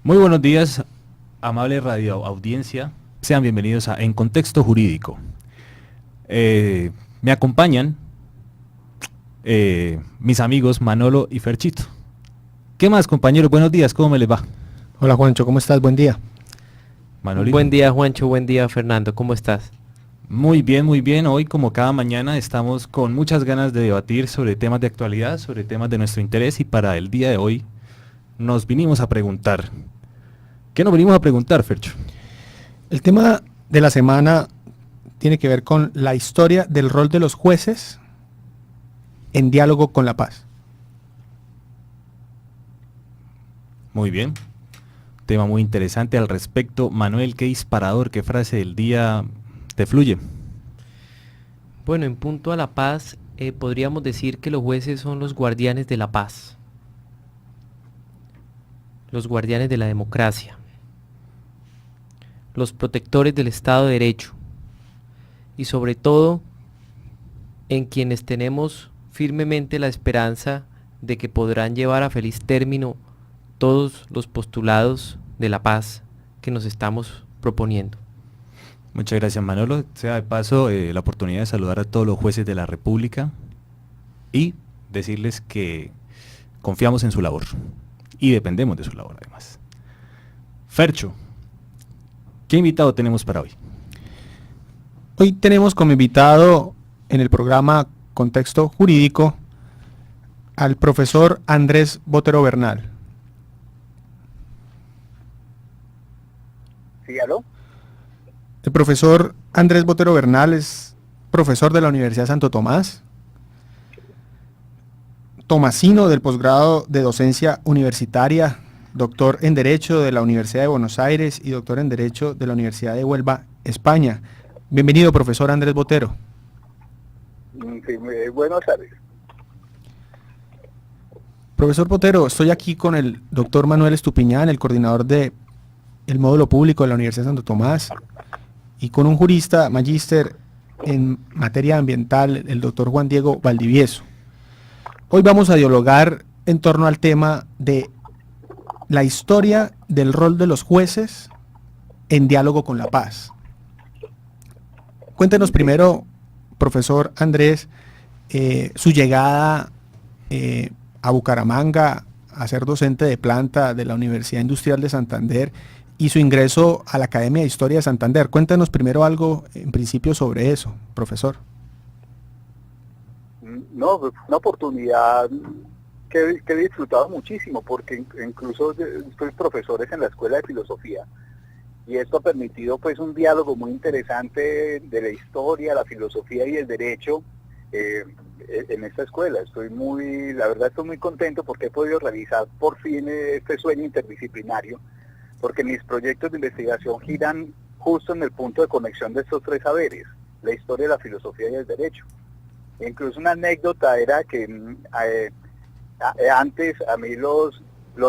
Muy buenos días, amable radio audiencia. Sean bienvenidos a En Contexto Jurídico. Me acompañan mis amigos Manolo y Ferchito. ¿Qué más, compañeros? Buenos días, ¿cómo me les va? Hola Juancho, ¿cómo estás? Buen día. Manolito. Buen día, Juancho, buen día, Fernando, ¿cómo estás? Muy bien, muy bien. Hoy, como cada mañana, estamos con muchas ganas de debatir sobre temas de actualidad, sobre temas de nuestro interés, y para el día de hoy nos vinimos a preguntar. ¿Qué nos venimos a preguntar, Fercho? El tema de la semana tiene que ver con la historia del rol de los jueces en diálogo con la paz. Muy bien. Tema muy interesante al respecto. Manuel, qué disparador, qué frase del día te fluye. Bueno, en punto a la paz, podríamos decir que los jueces son los guardianes de la paz, los guardianes de la democracia, los protectores del Estado de Derecho y sobre todo en quienes tenemos firmemente la esperanza de que podrán llevar a feliz término todos los postulados de la paz que nos estamos proponiendo. Muchas gracias, Manolo. Sea de paso la oportunidad de saludar a todos los jueces de la República y decirles que confiamos en su labor y dependemos de su labor además. Fercho, ¿qué invitado tenemos para hoy? Hoy tenemos como invitado en el programa Contexto Jurídico al profesor Andrés Botero Bernal. Sí, ¿aló? El profesor Andrés Botero Bernal es profesor de la Universidad Santo Tomás, tomasino del posgrado de docencia universitaria, doctor en Derecho de la Universidad de Buenos Aires y doctor en Derecho de la Universidad de Huelva, España. Bienvenido, profesor Andrés Botero. Sí, buenas tardes. Profesor Botero, estoy aquí con el doctor Manuel Estupiñán, el coordinador del módulo público de la Universidad Santo Tomás, y con un jurista magíster en materia ambiental, el doctor Juan Diego Valdivieso. Hoy vamos a dialogar en torno al tema de la historia del rol de los jueces en diálogo con la paz. Cuéntenos primero, profesor Andrés, su llegada a Bucaramanga a ser docente de planta de la Universidad Industrial de Santander y su ingreso a la Academia de Historia de Santander. Cuéntanos primero algo en principio sobre eso, profesor. No, pues una oportunidad que he disfrutado muchísimo porque incluso soy profesores en la Escuela de Filosofía y esto ha permitido pues un diálogo muy interesante de la historia, la filosofía y el derecho en esta escuela. La verdad estoy muy contento porque he podido realizar por fin este sueño interdisciplinario, porque mis proyectos de investigación giran justo en el punto de conexión de estos tres saberes, la historia, la filosofía y el derecho. E incluso una anécdota era que antes a mí los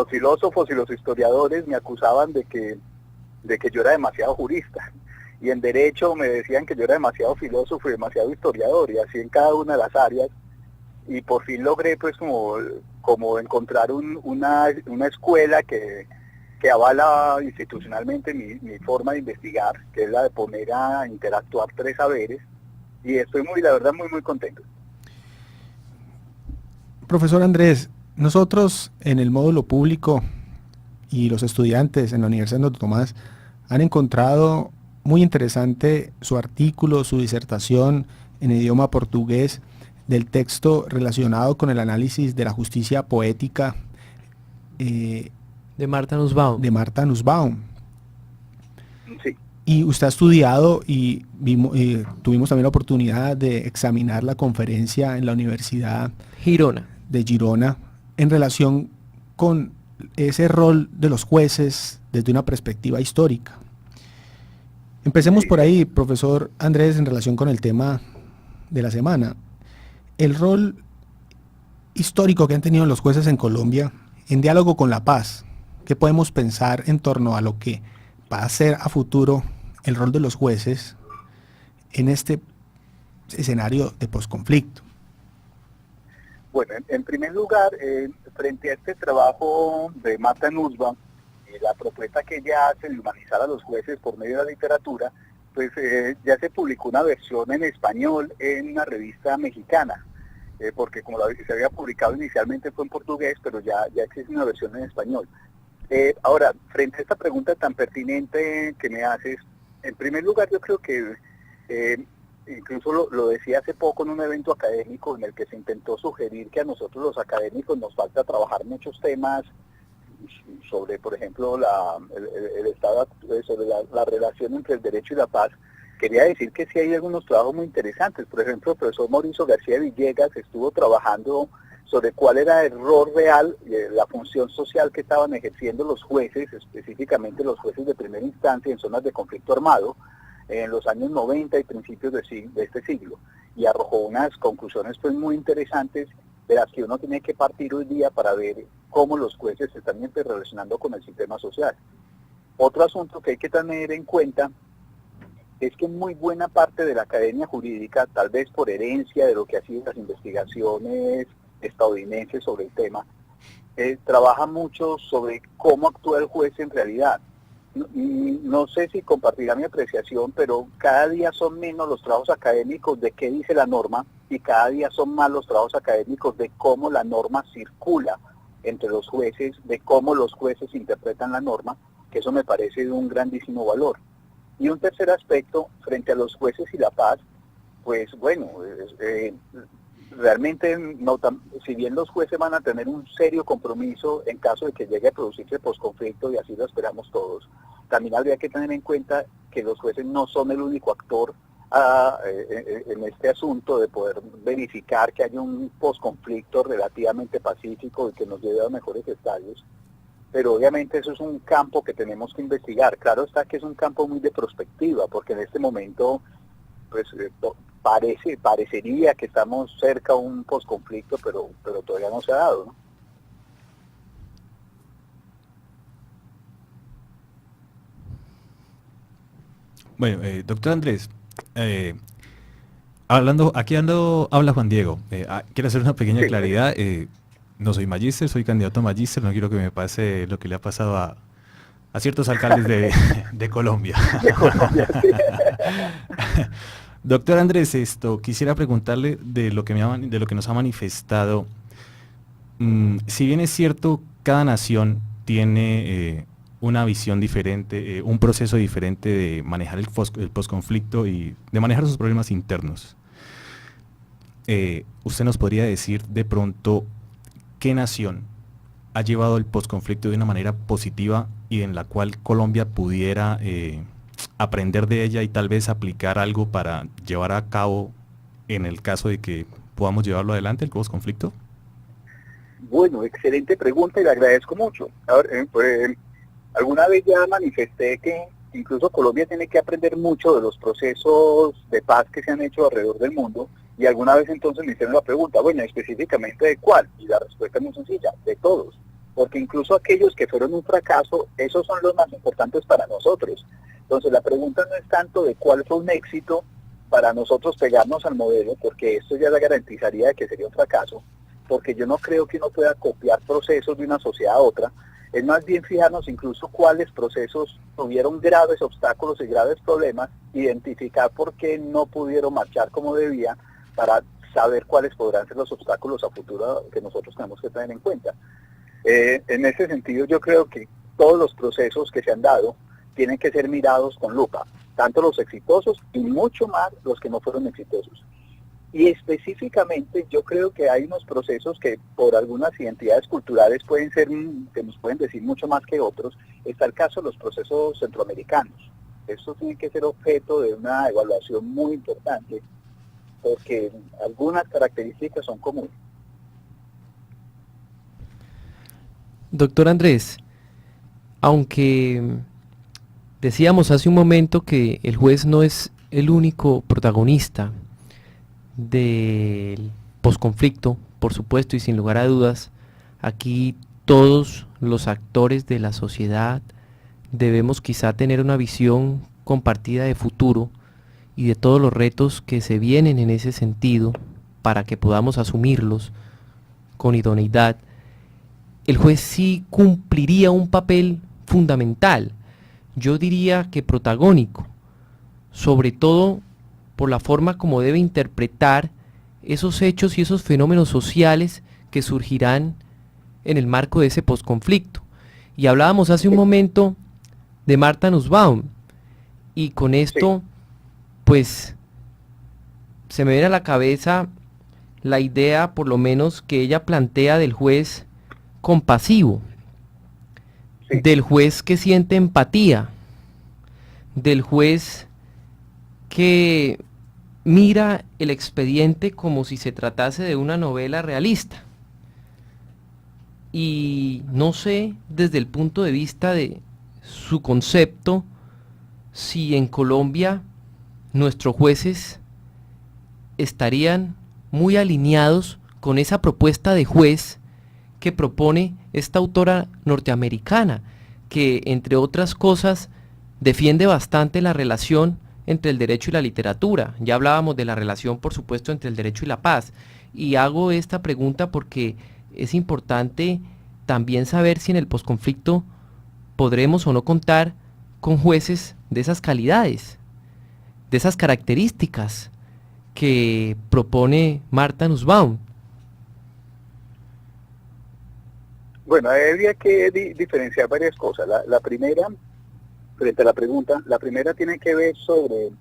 filósofos y los historiadores me acusaban de que yo era demasiado jurista, y en derecho me decían que yo era demasiado filósofo y demasiado historiador, y así en cada una de las áreas, y por fin logré pues como encontrar una escuela que avala institucionalmente mi forma de investigar, que es la de poner a interactuar tres saberes, y estoy la verdad muy contento. Profesor Andrés, nosotros en el módulo público y los estudiantes en la Universidad de Santo Tomás han encontrado muy interesante su artículo, su disertación en idioma portugués del texto relacionado con el análisis de la justicia poética De Martha Nussbaum. de Martha Nussbaum. Sí. Y usted ha estudiado y tuvimos también la oportunidad de examinar la conferencia en la Universidad Girona. de Girona en relación con ese rol de los jueces desde una perspectiva histórica. Empecemos por ahí, profesor Andrés, en relación con el tema de la semana. El rol histórico que han tenido los jueces en Colombia en diálogo con la paz. ¿Qué podemos pensar en torno a lo que va a ser a futuro el rol de los jueces en este escenario de posconflicto? Bueno, en primer lugar, frente a este trabajo de Martha Nussbaum, la propuesta que ella hace de humanizar a los jueces por medio de la literatura, pues ya se publicó una versión en español en una revista mexicana, porque como se había publicado inicialmente fue en portugués, pero ya existe una versión en español. Ahora, frente a esta pregunta tan pertinente que me haces, en primer lugar yo creo que incluso lo decía hace poco en un evento académico en el que se intentó sugerir que a nosotros los académicos nos falta trabajar muchos temas sobre, por ejemplo, el estado, sobre la relación entre el derecho y la paz. Quería decir que sí hay algunos trabajos muy interesantes. Por ejemplo, el profesor Mauricio García Villegas estuvo trabajando sobre cuál era el rol real, la función social que estaban ejerciendo los jueces, específicamente los jueces de primera instancia en zonas de conflicto armado, en los años 90 y principios de este siglo. Y arrojó unas conclusiones pues muy interesantes de las que uno tiene que partir hoy día para ver cómo los jueces se están interrelacionando con el sistema social. Otro asunto que hay que tener en cuenta es que muy buena parte de la academia jurídica, tal vez por herencia de lo que ha sido las investigaciones estadounidenses sobre el tema, trabaja mucho sobre cómo actúa el juez en realidad. No sé si compartirá mi apreciación, pero cada día son menos los trabajos académicos de qué dice la norma y cada día son más los trabajos académicos de cómo la norma circula entre los jueces, de cómo los jueces interpretan la norma, que eso me parece de un grandísimo valor. Y un tercer aspecto, frente a los jueces y la paz, pues bueno, realmente si bien los jueces van a tener un serio compromiso en caso de que llegue a producirse posconflicto, y así lo esperamos todos, también habría que tener en cuenta que los jueces no son el único actor en este asunto de poder verificar que haya un posconflicto relativamente pacífico y que nos lleve a mejores estadios. Pero obviamente eso es un campo que tenemos que investigar. Claro está que es un campo muy de prospectiva, porque en este momento pues parecería que estamos cerca a un posconflicto, pero todavía no se ha dado, ¿no? Bueno, doctor Andrés, habla Juan Diego. Quiero hacer una pequeña claridad. No soy magíster, soy candidato a magíster. No quiero que me pase lo que le ha pasado a ciertos alcaldes de Colombia. De Colombia, sí. Doctor Andrés, quisiera preguntarle de lo que nos ha manifestado. Si bien es cierto, cada nación tiene una visión diferente, un proceso diferente de manejar el posconflicto y de manejar sus problemas internos. ¿Usted nos podría decir de pronto qué nación ha llevado el posconflicto de una manera positiva y en la cual Colombia pudiera aprender de ella y tal vez aplicar algo para llevar a cabo en el caso de que podamos llevarlo adelante, el posconflicto? Bueno, excelente pregunta y le agradezco mucho. Ahora, alguna vez ya manifesté que incluso Colombia tiene que aprender mucho de los procesos de paz que se han hecho alrededor del mundo, y alguna vez entonces me hicieron la pregunta, bueno, específicamente ¿de cuál? Y la respuesta es muy sencilla, de todos, porque incluso aquellos que fueron un fracaso, esos son los más importantes para nosotros. Entonces la pregunta no es tanto de cuál fue un éxito para nosotros pegarnos al modelo, porque esto ya la garantizaría de que sería un fracaso, porque yo no creo que uno pueda copiar procesos de una sociedad a otra. Es más bien fijarnos incluso cuáles procesos tuvieron graves obstáculos y graves problemas, identificar por qué no pudieron marchar como debía, para saber cuáles podrán ser los obstáculos a futuro que nosotros tenemos que tener en cuenta. En ese sentido yo creo que todos los procesos que se han dado tienen que ser mirados con lupa, tanto los exitosos y mucho más los que no fueron exitosos. Y específicamente yo creo que hay unos procesos que por algunas identidades culturales pueden ser, que nos pueden decir mucho más que otros. Está el caso de los procesos centroamericanos. Estos tienen que ser objeto de una evaluación muy importante, porque algunas características son comunes. Doctor Andrés, aunque decíamos hace un momento que el juez no es el único protagonista del posconflicto, por supuesto y sin lugar a dudas, aquí todos los actores de la sociedad debemos quizá tener una visión compartida de futuro y de todos los retos que se vienen en ese sentido para que podamos asumirlos con idoneidad. El juez sí cumpliría un papel fundamental, yo diría que protagónico, sobre todo por la forma como debe interpretar esos hechos y esos fenómenos sociales que surgirán en el marco de ese posconflicto. Y hablábamos hace un momento de Martha Nussbaum, y con esto, pues, se me viene a la cabeza la idea, por lo menos, que ella plantea del juez compasivo, del juez que siente empatía, del juez que mira el expediente como si se tratase de una novela realista. Y no sé, desde el punto de vista de su concepto, si en Colombia nuestros jueces estarían muy alineados con esa propuesta de juez que propone esta autora norteamericana, que entre otras cosas defiende bastante la relación entre el derecho y la literatura. Ya hablábamos de la relación, por supuesto, entre el derecho y la paz. Y hago esta pregunta porque es importante también saber si en el posconflicto podremos o no contar con jueces de esas calidades, de esas características que propone Martha Nussbaum. Bueno, habría que diferenciar varias cosas. La primera, frente a la pregunta, la primera tiene que ver sobre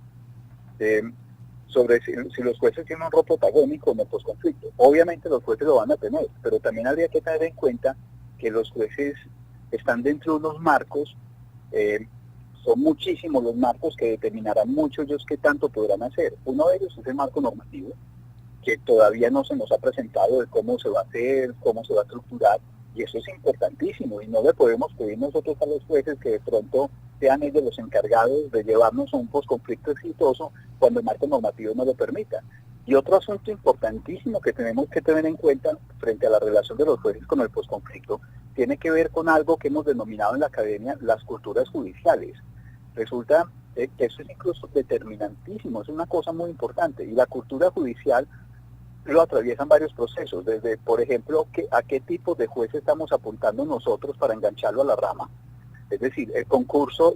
si los jueces tienen un rol protagónico en el posconflicto. Obviamente los jueces lo van a tener, pero también habría que tener en cuenta que los jueces están dentro de unos marcos, son muchísimos los marcos que determinarán mucho ellos qué tanto podrán hacer. Uno de ellos es el marco normativo, que todavía no se nos ha presentado de cómo se va a hacer, cómo se va a estructurar, y eso es importantísimo, y no le podemos pedir nosotros a los jueces que de pronto sean ellos los encargados de llevarnos a un posconflicto exitoso cuando el marco normativo no lo permita. Y otro asunto importantísimo que tenemos que tener en cuenta frente a la relación de los jueces con el posconflicto tiene que ver con algo que hemos denominado en la academia las culturas judiciales. Resulta que eso es incluso determinantísimo, es una cosa muy importante, y la cultura judicial lo atraviesan varios procesos, desde, por ejemplo, a qué tipo de juez estamos apuntando nosotros para engancharlo a la rama. Es decir,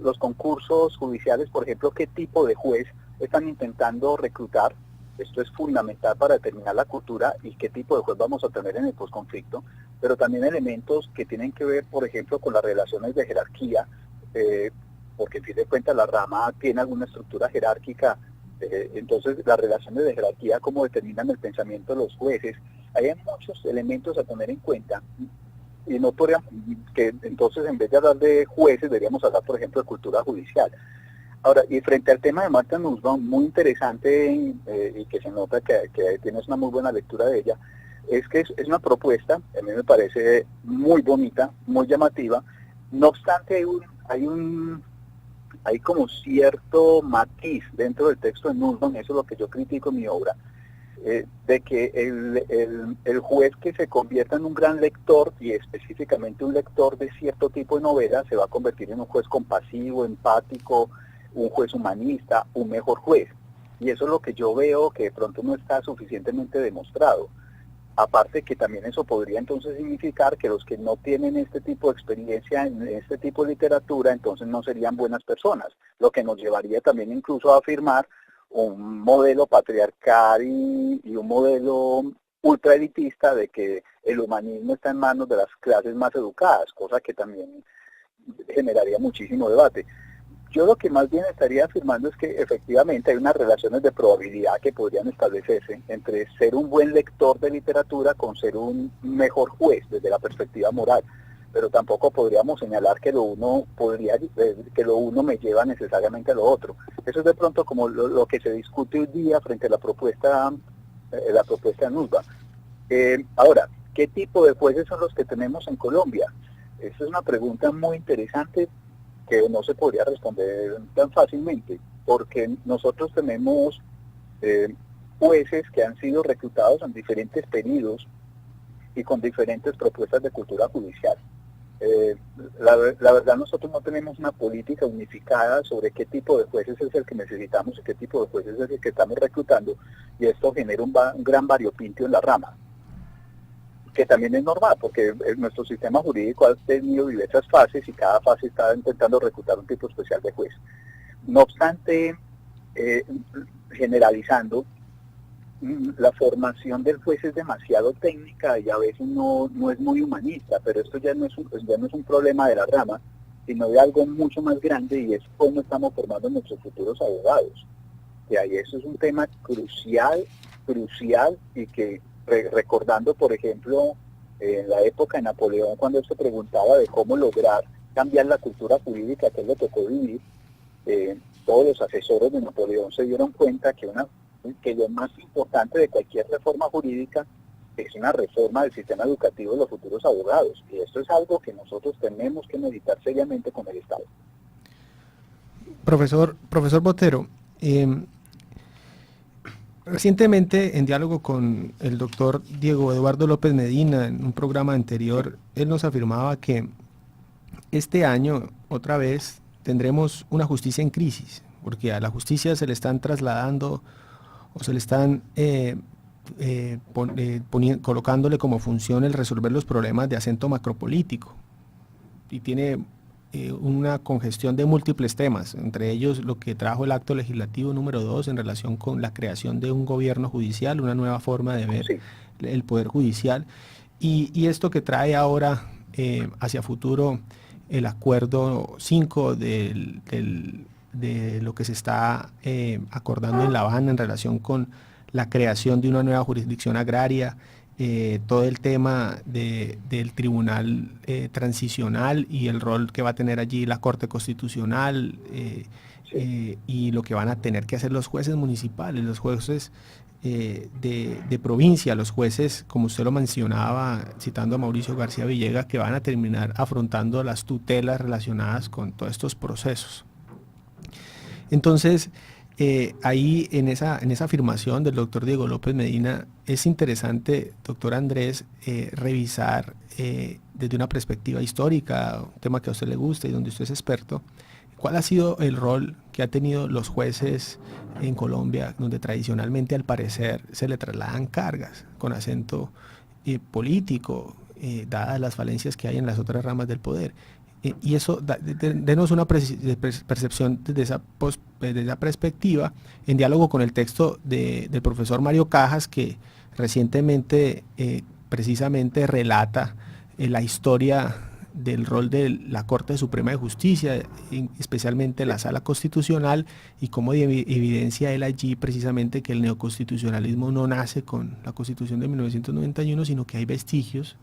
los concursos judiciales, por ejemplo, qué tipo de juez están intentando reclutar. Esto es fundamental para determinar la cultura y qué tipo de juez vamos a tener en el posconflicto, pero también elementos que tienen que ver, por ejemplo, con las relaciones de jerarquía, porque en fin de cuentas la rama tiene alguna estructura jerárquica. Entonces las relaciones de jerarquía, cómo determinan el pensamiento de los jueces. Hay muchos elementos a tener en cuenta, y no podríamos, que entonces en vez de hablar de jueces deberíamos hablar, por ejemplo, de cultura judicial. Ahora, y frente al tema de Martha Nussbaum, muy interesante, y que se nota que tienes una muy buena lectura de ella, es que es una propuesta, a mí me parece muy bonita, muy llamativa. No obstante, hay como cierto matiz dentro del texto de Nussbaum, eso es lo que yo critico en mi obra, de que el juez que se convierta en un gran lector, y específicamente un lector de cierto tipo de novelas, se va a convertir en un juez compasivo, empático, un juez humanista, un mejor juez. Y eso es lo que yo veo que de pronto no está suficientemente demostrado. Aparte que también eso podría entonces significar que los que no tienen este tipo de experiencia en este tipo de literatura, entonces no serían buenas personas, lo que nos llevaría también incluso a afirmar un modelo patriarcal y un modelo ultraelitista de que el humanismo está en manos de las clases más educadas, cosa que también generaría muchísimo debate. Yo lo que más bien estaría afirmando es que efectivamente hay unas relaciones de probabilidad que podrían establecerse entre ser un buen lector de literatura con ser un mejor juez desde la perspectiva moral, pero tampoco podríamos señalar que lo uno me lleva necesariamente a lo otro. Eso es de pronto como lo que se discute hoy día frente a la propuesta de Nussbaum. Ahora, ¿qué tipo de jueces son los que tenemos en Colombia? Esa es una pregunta muy interesante que no se podría responder tan fácilmente, porque nosotros tenemos jueces que han sido reclutados en diferentes periodos y con diferentes propuestas de cultura judicial. La verdad nosotros no tenemos una política unificada sobre qué tipo de jueces es el que necesitamos y qué tipo de jueces es el que estamos reclutando, y esto genera un gran variopintio en la rama. que también es normal, porque nuestro sistema jurídico ha tenido diversas fases y cada fase está intentando reclutar un tipo especial de juez. No obstante, generalizando, la formación del juez es demasiado técnica y a veces no es muy humanista, pero esto ya no es un problema de la rama, sino de algo mucho más grande, y es cómo estamos formando nuestros futuros abogados. Y ahí eso es un tema crucial, y que recordando, por ejemplo, en la época de Napoleón, cuando él se preguntaba de cómo lograr cambiar la cultura jurídica que él le tocó vivir, todos los asesores de Napoleón se dieron cuenta que lo más importante de cualquier reforma jurídica es una reforma del sistema educativo de los futuros abogados, y esto es algo que nosotros tenemos que meditar seriamente con el Estado. Profesor Botero, recientemente, en diálogo con el doctor Diego Eduardo López Medina, en un programa anterior, él nos afirmaba que este año, otra vez, tendremos una justicia en crisis, porque a la justicia se le están trasladando o se le están colocándole como función el resolver los problemas de acento macropolítico, y tiene una congestión de múltiples temas, entre ellos lo que trajo el acto legislativo número 2 en relación con la creación de un gobierno judicial, una nueva forma de ver el poder judicial, y esto que trae ahora hacia futuro el acuerdo 5 de lo que se está acordando en La Habana en relación con la creación de una nueva jurisdicción agraria, todo el tema del tribunal transicional y el rol que va a tener allí la Corte Constitucional, y lo que van a tener que hacer los jueces municipales, los jueces de provincia, los jueces, como usted lo mencionaba, citando a Mauricio García Villegas, que van a terminar afrontando las tutelas relacionadas con todos estos procesos. Entonces, ahí en esa afirmación del doctor Diego López Medina, es interesante, doctor Andrés, revisar desde una perspectiva histórica, un tema que a usted le gusta y donde usted es experto, cuál ha sido el rol que han tenido los jueces en Colombia, donde tradicionalmente al parecer se le trasladan cargas con acento político, dadas las falencias que hay en las otras ramas del poder. Y eso, denos una percepción desde esa perspectiva, en diálogo con el texto del profesor Mario Cajas, que recientemente precisamente relata la historia del rol de la Corte Suprema de Justicia, especialmente la Sala Constitucional, y cómo evidencia él allí precisamente que el neoconstitucionalismo no nace con la Constitución de 1991, sino que hay vestigios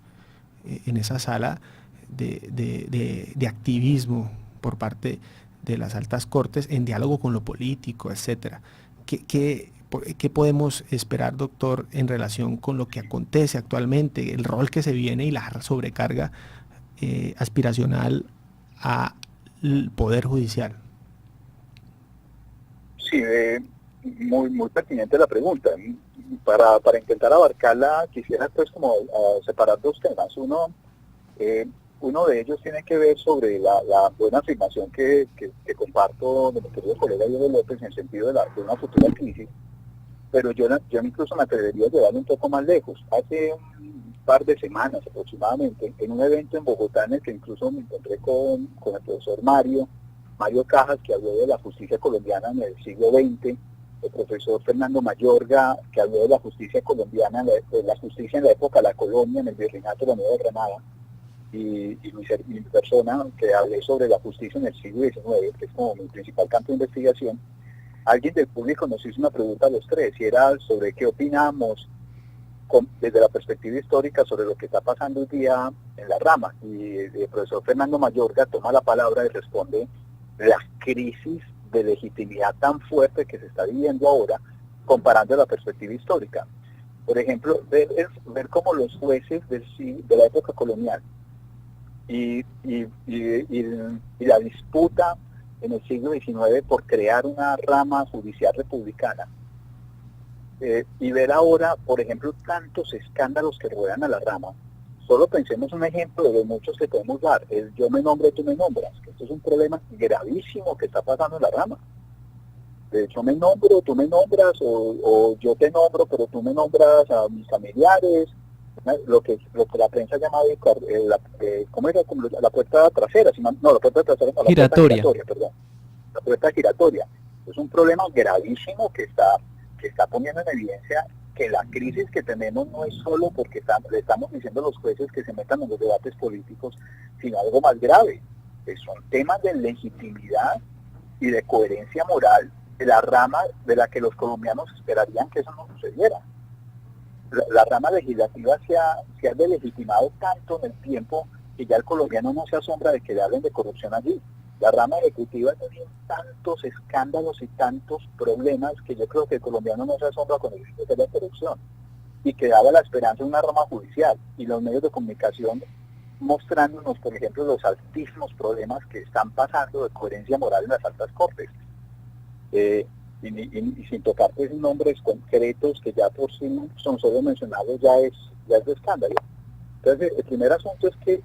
en esa sala de activismo por parte de las altas cortes en diálogo con lo político, etcétera. ¿Qué podemos esperar, doctor, en relación con lo que acontece actualmente, el rol que se viene y la sobrecarga aspiracional al Poder Judicial? Sí, muy pertinente la pregunta. Para intentar abarcarla, quisiera pues como separar dos temas. Uno de ellos tiene que ver sobre la buena afirmación que comparto de mi querido colega Diego López en el sentido de una futura crisis, pero yo incluso me atrevería a llevarlo un poco más lejos. Hace un par de semanas aproximadamente, en un evento en Bogotá en el que incluso me encontré con el profesor Mario Cajas, que habló de la justicia colombiana en el siglo XX, el profesor Fernando Mayorga, que habló de la justicia colombiana, de la justicia en la época de la colonia, en el virreinato de la Nueva Granada, y mi persona, que hablé sobre la justicia en el siglo XIX, que es como mi principal campo de investigación. Alguien del público nos hizo una pregunta a los tres, y era sobre qué opinamos desde la perspectiva histórica sobre lo que está pasando hoy día en la rama. Y el profesor Fernando Mayorga toma la palabra y responde: la crisis de legitimidad tan fuerte que se está viviendo ahora, comparando la perspectiva histórica. Por ejemplo, ver cómo los jueces de la época colonial y la disputa en el siglo XIX por crear una rama judicial republicana, y ver ahora, por ejemplo, tantos escándalos que rodean a la rama. Solo pensemos un ejemplo de los muchos que podemos dar, el yo me nombro, tú me nombras, que esto es un problema gravísimo que está pasando en la rama. De hecho, me nombro, tú me nombras, o yo te nombro, pero tú me nombras a mis familiares, lo que la prensa llamaba ¿cómo era? Como la puerta trasera, no, la puerta trasera, no, la Giratoria. puerta giratoria, perdón. La puerta giratoria. Es un problema gravísimo que está poniendo en evidencia que la crisis que tenemos no es solo porque le estamos diciendo a los jueces que se metan en los debates políticos, sino algo más grave, que son temas de legitimidad y de coherencia moral de la rama de la que los colombianos esperarían que eso no sucediera. La rama legislativa se ha delegitimado tanto en el tiempo que ya el colombiano no se asombra de que le hablen de corrupción allí. La rama ejecutiva tiene tantos escándalos y tantos problemas que yo creo que el colombiano no se asombra con el índice de la corrupción y que daba la esperanza de una rama judicial y los medios de comunicación mostrándonos, por ejemplo, los altísimos problemas que están pasando de coherencia moral en las altas cortes. Y sin tocar pues nombres concretos que ya por sí son solo mencionados ya es de escándalo. Entonces el primer asunto es que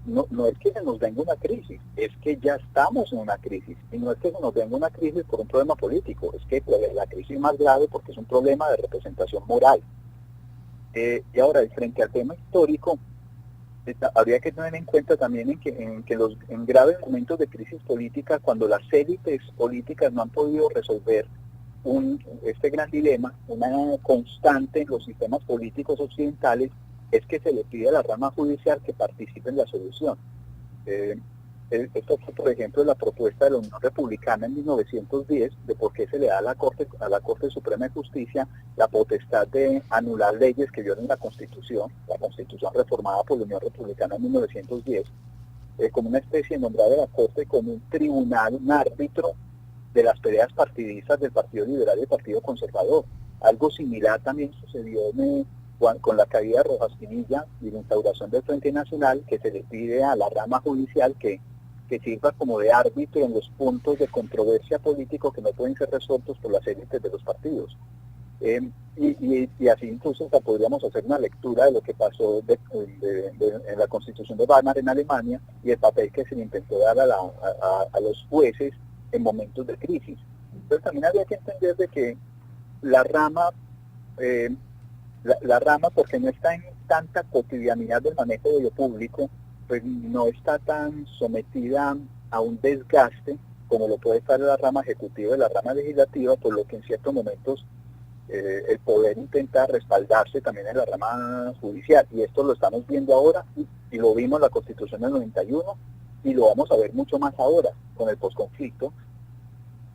no es que se nos venga una crisis, es que ya estamos en una crisis, y no es que se nos venga una crisis por un problema político, es que la crisis más grave porque es un problema de representación moral. Y ahora, frente al tema histórico, habría que tener en cuenta también en graves momentos de crisis política, cuando las élites políticas no han podido resolver este gran dilema, una constante en los sistemas políticos occidentales, es que se le pide a la rama judicial que participe en la solución. Esto fue, por ejemplo, la propuesta de la Unión Republicana en 1910 de por qué se le da a la Corte Suprema de Justicia la potestad de anular leyes que violen la Constitución reformada por la Unión Republicana en 1910, como una especie de nombrar a la Corte como un tribunal, un árbitro de las peleas partidistas del Partido Liberal y del Partido Conservador. Algo similar también sucedió con la caída de Rojas Pinilla y la instauración del Frente Nacional, que se le pide a la rama judicial que sirva como de árbitro en los puntos de controversia político que no pueden ser resueltos por las élites de los partidos. Y así incluso podríamos hacer una lectura de lo que pasó en la Constitución de Weimar en Alemania y el papel que se le intentó dar a los jueces en momentos de crisis. Entonces también habría que entender de que la rama, porque no está en tanta cotidianidad del manejo de lo público, pues no está tan sometida a un desgaste como lo puede estar la rama ejecutiva y la rama legislativa, por lo que en ciertos momentos el poder intenta respaldarse también en la rama judicial, y esto lo estamos viendo ahora y lo vimos en la Constitución del 91 y lo vamos a ver mucho más ahora con el posconflicto.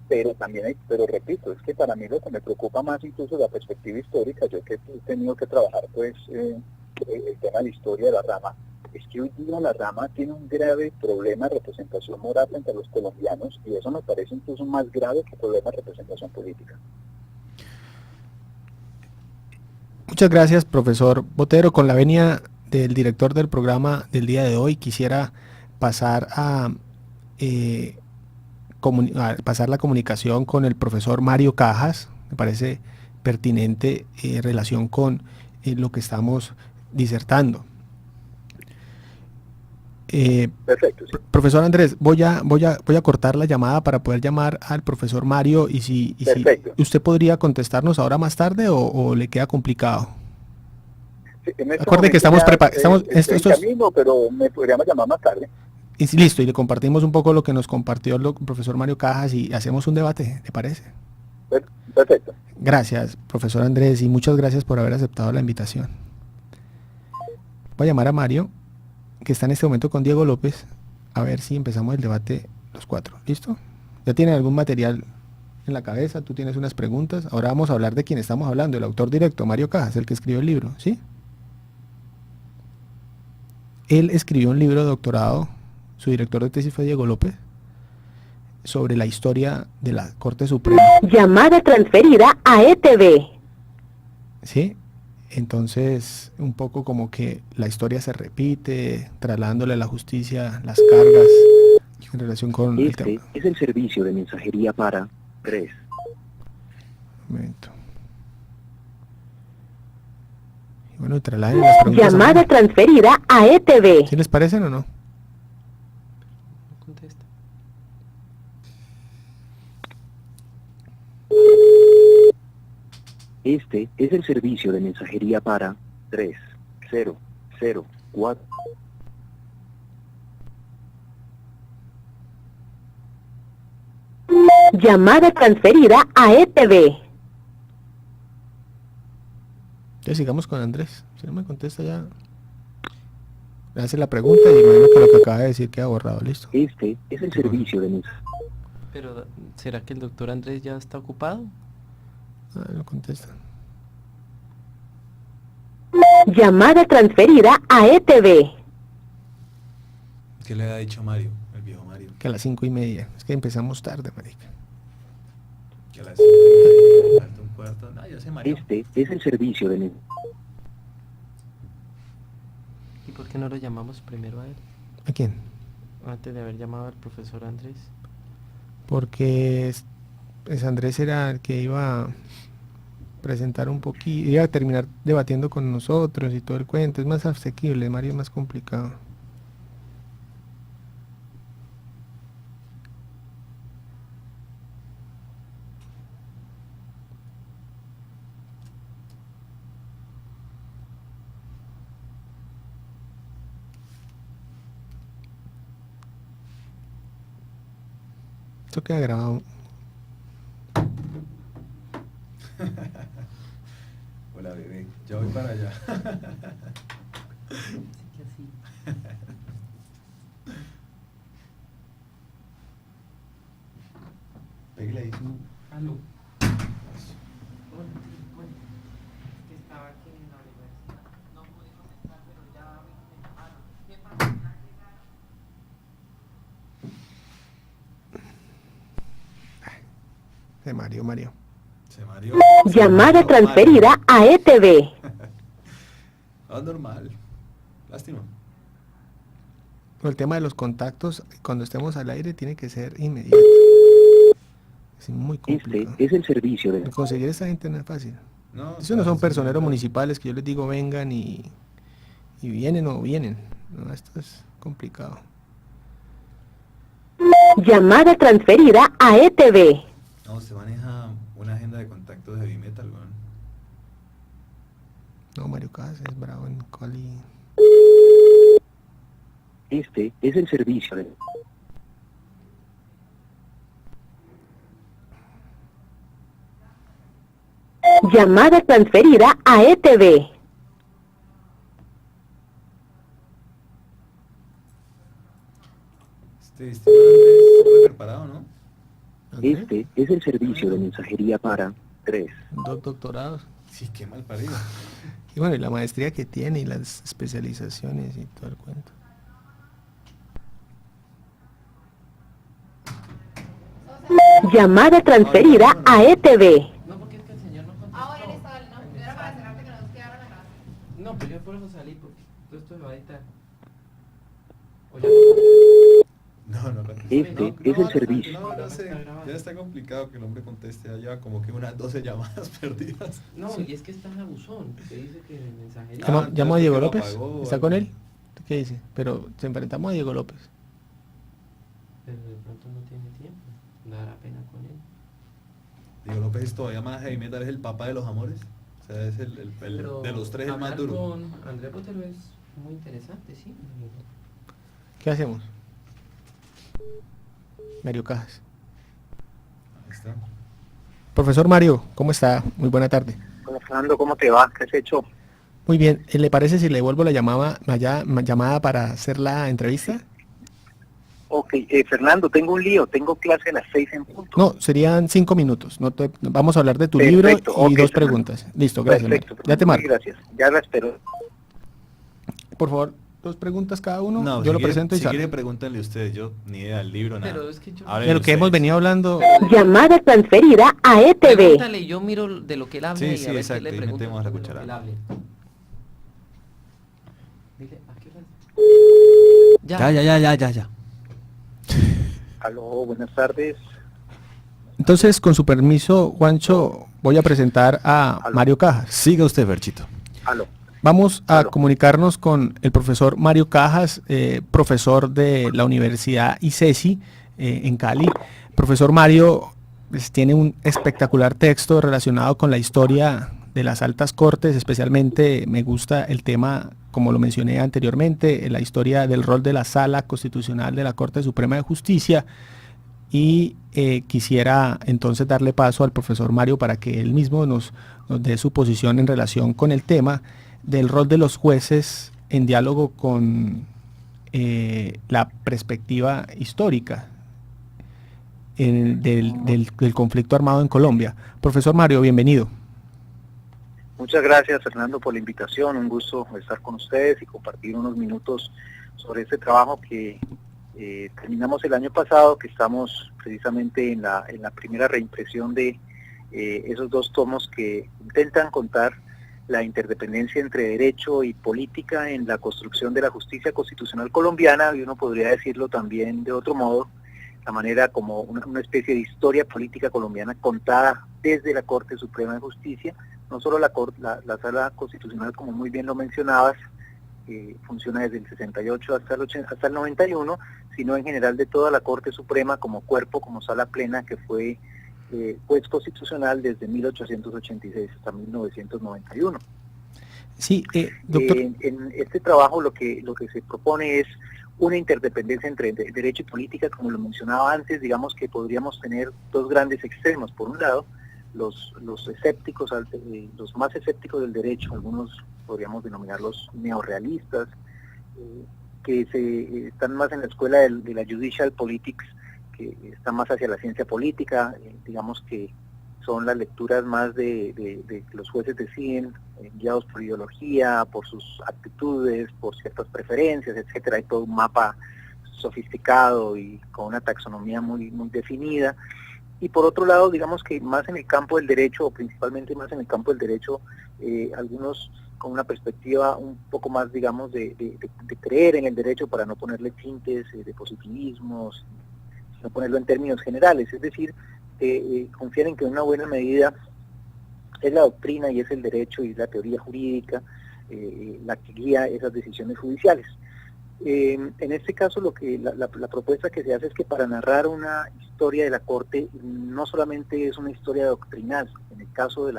Pero también pero repito, es que para mí lo que me preocupa más incluso de la perspectiva histórica, yo que he tenido que trabajar pues el tema de la historia de la rama, es que hoy día la rama tiene un grave problema de representación moral frente a los colombianos, y eso me parece incluso más grave que el problema de representación política. Muchas gracias, profesor Botero. Con la venia del director del programa del día de hoy, quisiera pasar a pasar la comunicación con el profesor Mario Cajas. Me parece pertinente en relación con lo que estamos disertando. Perfecto, sí. Profesor Andrés, voy a cortar la llamada para poder llamar al profesor Mario, y si usted podría contestarnos ahora más tarde o le queda complicado. Sí, Acuerde que estamos preparados. En camino, pero me podríamos llamar más tarde. Y listo, y le compartimos un poco lo que nos compartió el profesor Mario Cajas y hacemos un debate, ¿le parece? Perfecto. Gracias, profesor Andrés, y muchas gracias por haber aceptado la invitación. Voy a llamar a Mario, que está en este momento con Diego López, a ver si empezamos el debate los cuatro. ¿Listo? ¿Ya tienen algún material en la cabeza? ¿Tú tienes unas preguntas? Ahora vamos a hablar de quién estamos hablando, el autor directo, Mario Cajas, el que escribió el libro, ¿sí? Él escribió un libro de doctorado, su director de tesis fue Diego López, sobre la historia de la Corte Suprema. Llamada transferida a ETV. ¿Sí? Entonces, un poco como que la historia se repite, trasladándole a la justicia las cargas en relación con el tema. Es el servicio de mensajería para 3. Un momento. Y bueno, trasladen las preguntas. Llamada transferida a ETV. ¿Sí les parecen o no? Contesta. Este es el servicio de mensajería para 3. 0, 0, 4. Llamada transferida a ETV. Ya sigamos con Andrés. Si no me contesta ya. Me hace la pregunta y imagino que lo que acaba de decir queda borrado. Listo. Este es el servicio de mensajería. Pero, ¿será que el doctor Andrés ya está ocupado? Ah, no contesta. Llamada transferida a ETV. ¿Qué le ha dicho Mario, el viejo Mario? Que a las 5:30. Es que empezamos tarde, marica. Que a las 5:30, falta un cuarto. No, ya se mareó. Este es el servicio de mensajería. ¿Y por qué no lo llamamos primero a él? ¿A quién? Antes de haber llamado al profesor Andrés. Porque Andrés era el que iba a presentar un poquito, iba a terminar debatiendo con nosotros y todo el cuento. Es más asequible, Mario es más complicado. Esto queda grabado. Hola, bebé. Ya voy para allá. Pégale ahí su... Aló. Mario. Se mareó. Llamada transferida a ETV. Ah, normal. Lástima. El tema de los contactos, cuando estemos al aire, tiene que ser inmediato. Es muy Este complicado. es el servicio de Conseguir esa gente no es fácil. No, Eso no son personeros municipales que yo les digo vengan y vienen o vienen. No, esto es complicado. Llamada transferida a ETV. No, usted maneja una agenda de contactos de heavy metal, weón. No, Mario Casas es bravo en Cali. Este es el servicio de Llamada transferida a ETV. Este Andrés está preparado, ¿no? ¿Andrés? Este es el servicio de mensajería para 3. 2 doctorados. Sí, qué mal parido. Y bueno, y la maestría que tiene y las especializaciones y todo el cuento. Llamada transferida a ETV. No, porque es que el señor no contestó. Ah, bueno, listo, dale, no, era para cerrarte que nos quedara la grabación. No, pero yo por eso salí, porque todo esto me va a editar. O No, Este es el servicio. No, no sé. Ya está complicado que el hombre conteste. Ya lleva como que unas 12 llamadas perdidas. No, y es que está en abusón, que dice que en mensajería... Llamo a entonces, Diego ¿por qué lo López. apagó? ¿Está con él? ¿Qué dice? Pero se enfrentamos a Diego López. Pero de pronto no tiene tiempo, dará pena con él. Diego López es todavía más heavy metal, es el papá de los amores. O sea, es Pero de los tres el más hablar duro. con Andrés Botero es muy interesante, sí. ¿Qué hacemos? Mario Cajas. Ahí está. Profesor Mario, ¿cómo está? Muy buena tarde. Hola Fernando, ¿cómo te va? ¿Qué has hecho? Muy bien, ¿le parece si le devuelvo la llamada para hacer la entrevista? Ok, Fernando, tengo un lío, tengo clase a las 6 en punto. No, serían 5 minutos. Vamos a hablar de tu Perfecto, libro y ok, 2 Fernando. preguntas. Listo, gracias. Perfecto, Mario. Ya te Fernando, marco. gracias, ya la espero. Por favor, 2 preguntas cada uno. No, yo si lo quiere- presento y si sale. quiere pregúntenle ustedes, yo ni idea del libro, nada. Pero es que yo... Hablen De lo que hemos ustedes. venido hablando. Llamada transferida a ETV. Pregúntale, yo miro de lo que él hable Sí, y sí, a ver exacto, qué le y pregunto metemos la de lo que cuchara. él hable. Dile, ¿a qué hora? Ya. Aló, buenas tardes. Entonces, con su permiso, Juancho, voy a presentar a Aló. Mario Cajas. Siga usted, Ferchito. Aló. Vamos a Aló. comunicarnos con el profesor Mario Cajas, profesor de la Universidad ICESI en Cali. Profesor Mario tiene un espectacular texto relacionado con la historia de las altas cortes, especialmente me gusta el tema, como lo mencioné anteriormente, la historia del rol de la Sala Constitucional de la Corte Suprema de Justicia, y quisiera entonces darle paso al profesor Mario para que él mismo nos dé su posición en relación con el tema del rol de los jueces en diálogo con la perspectiva histórica del conflicto armado en Colombia. Profesor Mario, bienvenido. Muchas gracias, Fernando, por la invitación. Un gusto estar con ustedes y compartir unos minutos sobre este trabajo que terminamos el año pasado, que estamos precisamente en la primera reimpresión de esos 2 tomos que intentan contar la interdependencia entre derecho y política en la construcción de la justicia constitucional colombiana, y uno podría decirlo también de otro modo, la manera como una especie de historia política colombiana contada desde la Corte Suprema de Justicia, no solo la Sala Constitucional, como muy bien lo mencionabas, funciona desde el 68 hasta el 91, sino en general de toda la Corte Suprema como cuerpo, como sala plena, que fue juez constitucional desde 1886 hasta 1991. Sí, doctor. En este trabajo lo que se propone es una interdependencia entre derecho y política, como lo mencionaba antes. Digamos que podríamos tener 2 grandes extremos. Por un lado, los escépticos, los más escépticos del derecho, algunos podríamos denominarlos neorrealistas, que están más en la escuela de la judicial politics, que están más hacia la ciencia política, digamos que son las lecturas más de que los jueces deciden, guiados por ideología, por sus actitudes, por ciertas preferencias, etcétera. Hay todo un mapa sofisticado y con una taxonomía muy, muy definida. Y por otro lado, digamos que más en el campo del derecho, o principalmente más en el campo del derecho, algunos con una perspectiva un poco más, digamos, de creer en el derecho para no ponerle tintes de positivismos, no ponerlo en términos generales, es decir, confiar en que una buena medida es la doctrina y es el derecho y la teoría jurídica la que guía esas decisiones judiciales. En este caso la propuesta que se hace es que para narrar una historia de la Corte no solamente es una historia doctrinal. En el caso del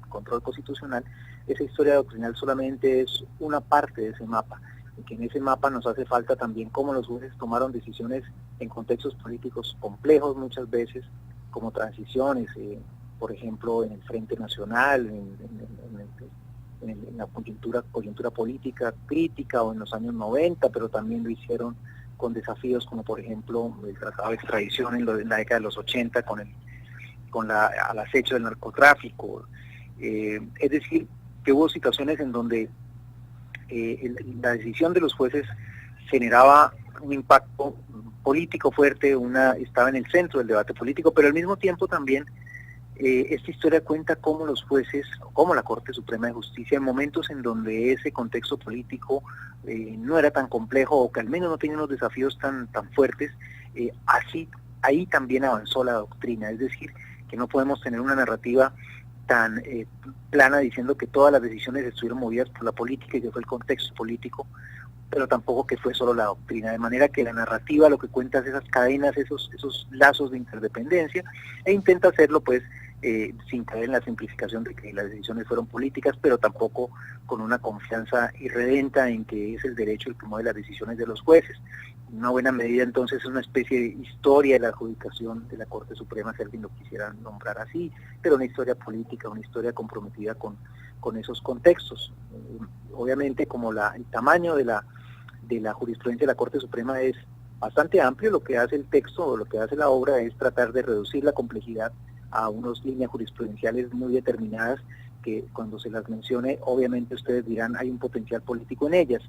control constitucional, esa historia doctrinal solamente es una parte de ese mapa, y que en ese mapa nos hace falta también cómo los jueces tomaron decisiones en contextos políticos complejos muchas veces, como transiciones, por ejemplo en el Frente Nacional, en la coyuntura política crítica, o en los años 90, pero también lo hicieron con desafíos como por ejemplo el tratado de extradición en la década de los 80 al acecho del narcotráfico. Es decir, que hubo situaciones en donde la decisión de los jueces generaba un impacto político fuerte, estaba en el centro del debate político, pero al mismo tiempo también esta historia cuenta cómo los jueces, como la Corte Suprema de Justicia, en momentos en donde ese contexto político no era tan complejo, o que al menos no tenía unos desafíos tan fuertes, ahí también avanzó la doctrina. Es decir, que no podemos tener una narrativa tan plana diciendo que todas las decisiones estuvieron movidas por la política y que fue el contexto político, pero tampoco que fue solo la doctrina, de manera que la narrativa lo que cuenta es esas cadenas, esos lazos de interdependencia, e intenta hacerlo pues sin caer en la simplificación de que las decisiones fueron políticas, pero tampoco con una confianza irredenta en que es el derecho el que mueve las decisiones de los jueces. En una buena medida entonces es una especie de historia de la adjudicación de la Corte Suprema, si alguien lo quisiera nombrar así, pero una historia política, una historia comprometida con esos contextos. Obviamente como el tamaño de la jurisprudencia de la Corte Suprema es bastante amplio, lo que hace el texto o lo que hace la obra es tratar de reducir la complejidad a unas líneas jurisprudenciales muy determinadas que cuando se las mencione, obviamente ustedes dirán hay un potencial político en ellas.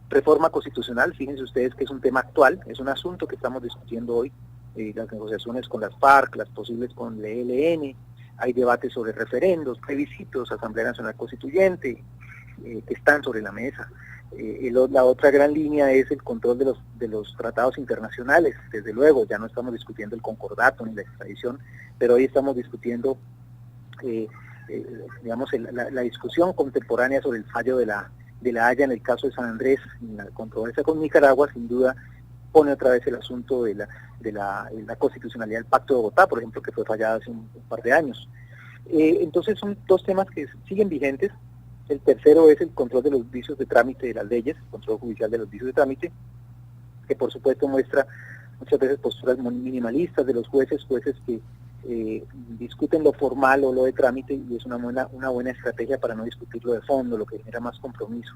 Reforma constitucional, fíjense ustedes que es un tema actual, es un asunto que estamos discutiendo hoy, las negociaciones con las FARC, las posibles con el ELN, hay debates sobre referendos, plebiscitos, Asamblea Nacional Constituyente, que están sobre la mesa. La otra gran línea es el control de los tratados internacionales. Desde luego, ya no estamos discutiendo el concordato ni la extradición, pero hoy estamos discutiendo digamos la discusión contemporánea sobre el fallo de la Haya en el caso de San Andrés, en la controversia con Nicaragua. Sin duda pone otra vez el asunto de la constitucionalidad del Pacto de Bogotá, por ejemplo, que fue fallado hace un par de años. Entonces son dos temas que siguen vigentes. El tercero es el control de los vicios de trámite de las leyes, el control judicial de los vicios de trámite, que por supuesto muestra muchas veces posturas muy minimalistas de los jueces que discuten lo formal o lo de trámite, y es una buena estrategia para no discutirlo de fondo, lo que genera más compromiso.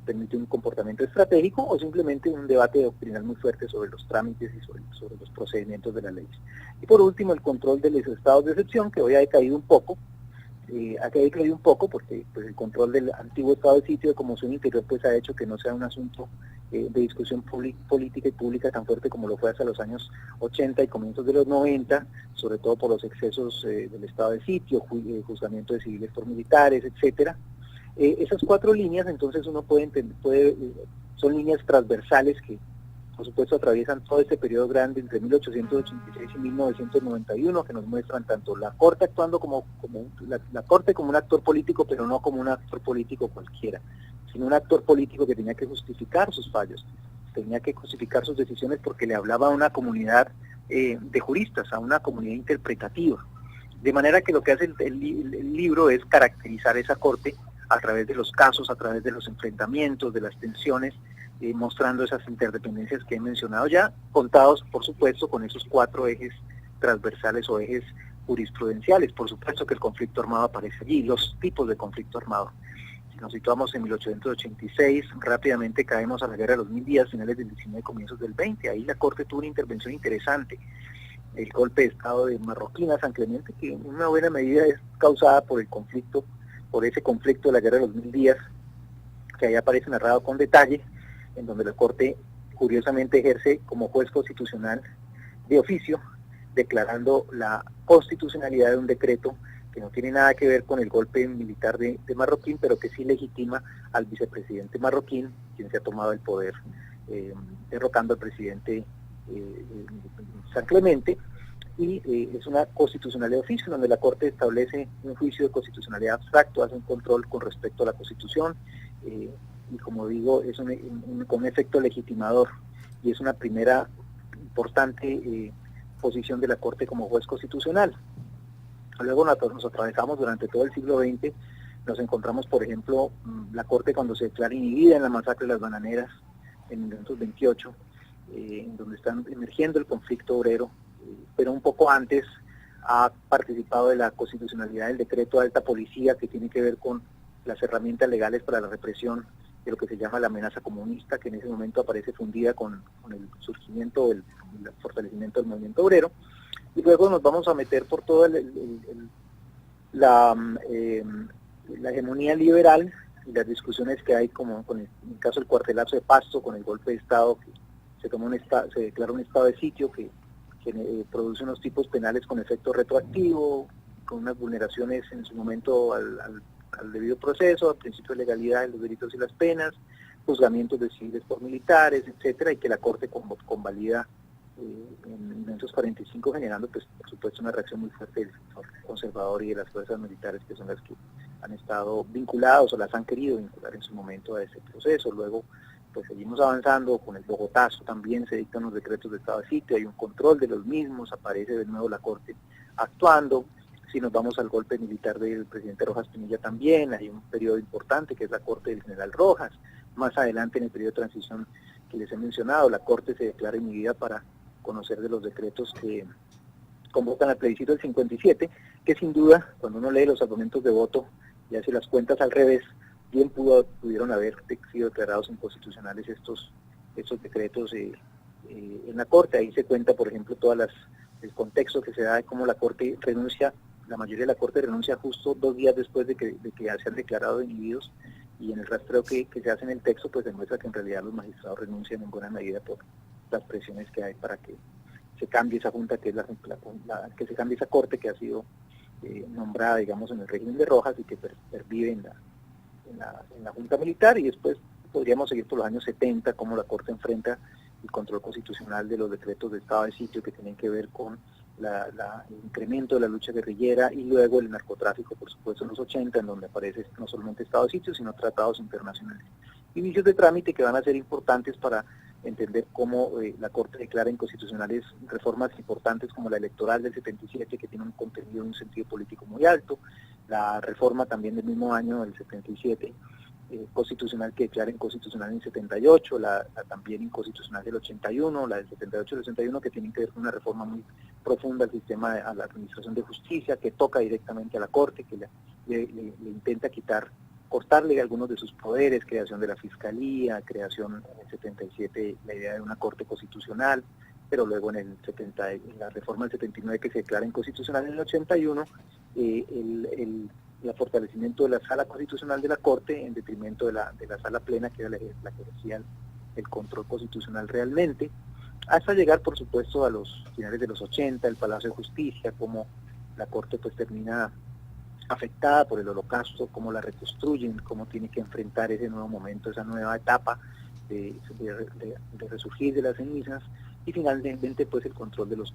Permite un comportamiento estratégico o simplemente un debate doctrinal muy fuerte sobre los trámites y sobre los procedimientos de las leyes. Y por último, el control de los estados de excepción, que hoy ha decaído un poco, porque pues, el control del antiguo estado de sitio de conmoción interior pues ha hecho que no sea un asunto de discusión política y pública tan fuerte como lo fue hasta los años 80 y comienzos de los 90, sobre todo por los excesos del estado de sitio, juzgamiento de civiles por militares, etcétera. Esas cuatro líneas, entonces uno son líneas transversales que por supuesto atraviesan todo este periodo grande entre 1886 y 1991, que nos muestran tanto la Corte actuando la Corte como un actor político, pero no como un actor político cualquiera, sino un actor político que tenía que justificar sus fallos, tenía que justificar sus decisiones porque le hablaba a una comunidad de juristas, a una comunidad interpretativa. De manera que lo que hace el libro es caracterizar esa Corte a través de los casos, a través de los enfrentamientos, de las tensiones, mostrando esas interdependencias que he mencionado ya, contados por supuesto con esos cuatro ejes transversales o ejes jurisprudenciales. Por supuesto que el conflicto armado aparece allí, los tipos de conflicto armado. Si nos situamos en 1886, rápidamente caemos a la guerra de los 1000 días, finales del 19 y comienzos del 20, ahí la Corte tuvo una intervención interesante. El golpe de estado de Marroquín a San Clemente, que en una buena medida es causada por ese conflicto de la guerra de los 1000 días, que ahí aparece narrado con detalle, en donde la Corte curiosamente ejerce como juez constitucional de oficio, declarando la constitucionalidad de un decreto que no tiene nada que ver con el golpe militar de Marroquín, pero que sí legitima al vicepresidente Marroquín, quien se ha tomado el poder, derrocando al presidente San Clemente, y es una constitucionalidad de oficio, donde la Corte establece un juicio de constitucionalidad abstracto, hace un control con respecto a la Constitución, y como digo, es con un efecto legitimador, y es una primera importante posición de la Corte como juez constitucional. Luego nos atravesamos durante todo el siglo XX, nos encontramos, por ejemplo, la Corte cuando se declara inhibida en la masacre de las bananeras en 1928, en donde está emergiendo el conflicto obrero, pero un poco antes ha participado de la constitucionalidad del decreto de alta policía, que tiene que ver con las herramientas legales para la represión de lo que se llama la amenaza comunista, que en ese momento aparece fundida con el surgimiento, el fortalecimiento del movimiento obrero. Y luego nos vamos a meter por toda la hegemonía liberal y las discusiones que hay, como con el caso del cuartelazo de Pasto, con el golpe de Estado, que se declara un estado de sitio que produce unos tipos penales con efecto retroactivo, con unas vulneraciones en su momento al debido proceso, al principio de legalidad de los delitos y las penas, juzgamientos de civiles por militares, etcétera, y que la Corte convalida en 1945, generando pues por supuesto una reacción muy fuerte del sector conservador y de las fuerzas militares, que son las que han estado vinculados o las han querido vincular en su momento a ese proceso. Luego pues seguimos avanzando con el Bogotazo, también se dictan los decretos de estado de sitio, hay un control de los mismos, aparece de nuevo la Corte actuando. Si nos vamos al golpe militar del presidente Rojas Pinilla, también hay un periodo importante que es la Corte del general Rojas. Más adelante, en el periodo de transición que les he mencionado, la Corte se declara inhibida para conocer de los decretos que convocan al plebiscito del 57, que sin duda, cuando uno lee los argumentos de voto y hace las cuentas al revés, bien pudieron haber sido declarados inconstitucionales estos decretos en la Corte. Ahí se cuenta, por ejemplo, el contexto que se da de cómo la Corte renuncia, la mayoría de la Corte renuncia justo 2 días después de que se han declarado inhibidos, y en el rastreo que se hace en el texto pues demuestra que en realidad los magistrados renuncian en buena medida por las presiones que hay para que se cambie esa junta, que es que se cambie esa Corte que ha sido nombrada, digamos, en el régimen de Rojas y que pervive en la junta militar. Y después podríamos seguir por los años 70, cómo la Corte enfrenta el control constitucional de los decretos de estado de sitio que tienen que ver con el incremento de la lucha guerrillera, y luego el narcotráfico, por supuesto, en los 80, en donde aparece no solamente estado de sitio, sino tratados internacionales y vicios de trámite que van a ser importantes para entender cómo la Corte declara inconstitucionales reformas importantes como la electoral del 77, que tiene un contenido y un sentido político muy alto, la reforma también del mismo año, del 77, constitucional, que declara inconstitucional en el 78, la también inconstitucional del 81, la del 78 y del 81, que tienen que ver con una reforma muy profunda al sistema, a la administración de justicia, que toca directamente a la Corte, que le intenta cortarle algunos de sus poderes, creación de la Fiscalía, creación en el 77 la idea de una Corte Constitucional, pero luego en la reforma del 79, que se declara inconstitucional en el 81, el fortalecimiento de la Sala Constitucional de la Corte en detrimento de la Sala Plena, que era la que ejercía el control constitucional realmente, hasta llegar, por supuesto, a los finales de los 80, el Palacio de Justicia, como la Corte pues termina afectada por el Holocausto, cómo la reconstruyen, cómo tiene que enfrentar ese nuevo momento, esa nueva etapa de resurgir de las cenizas, y finalmente pues el control de los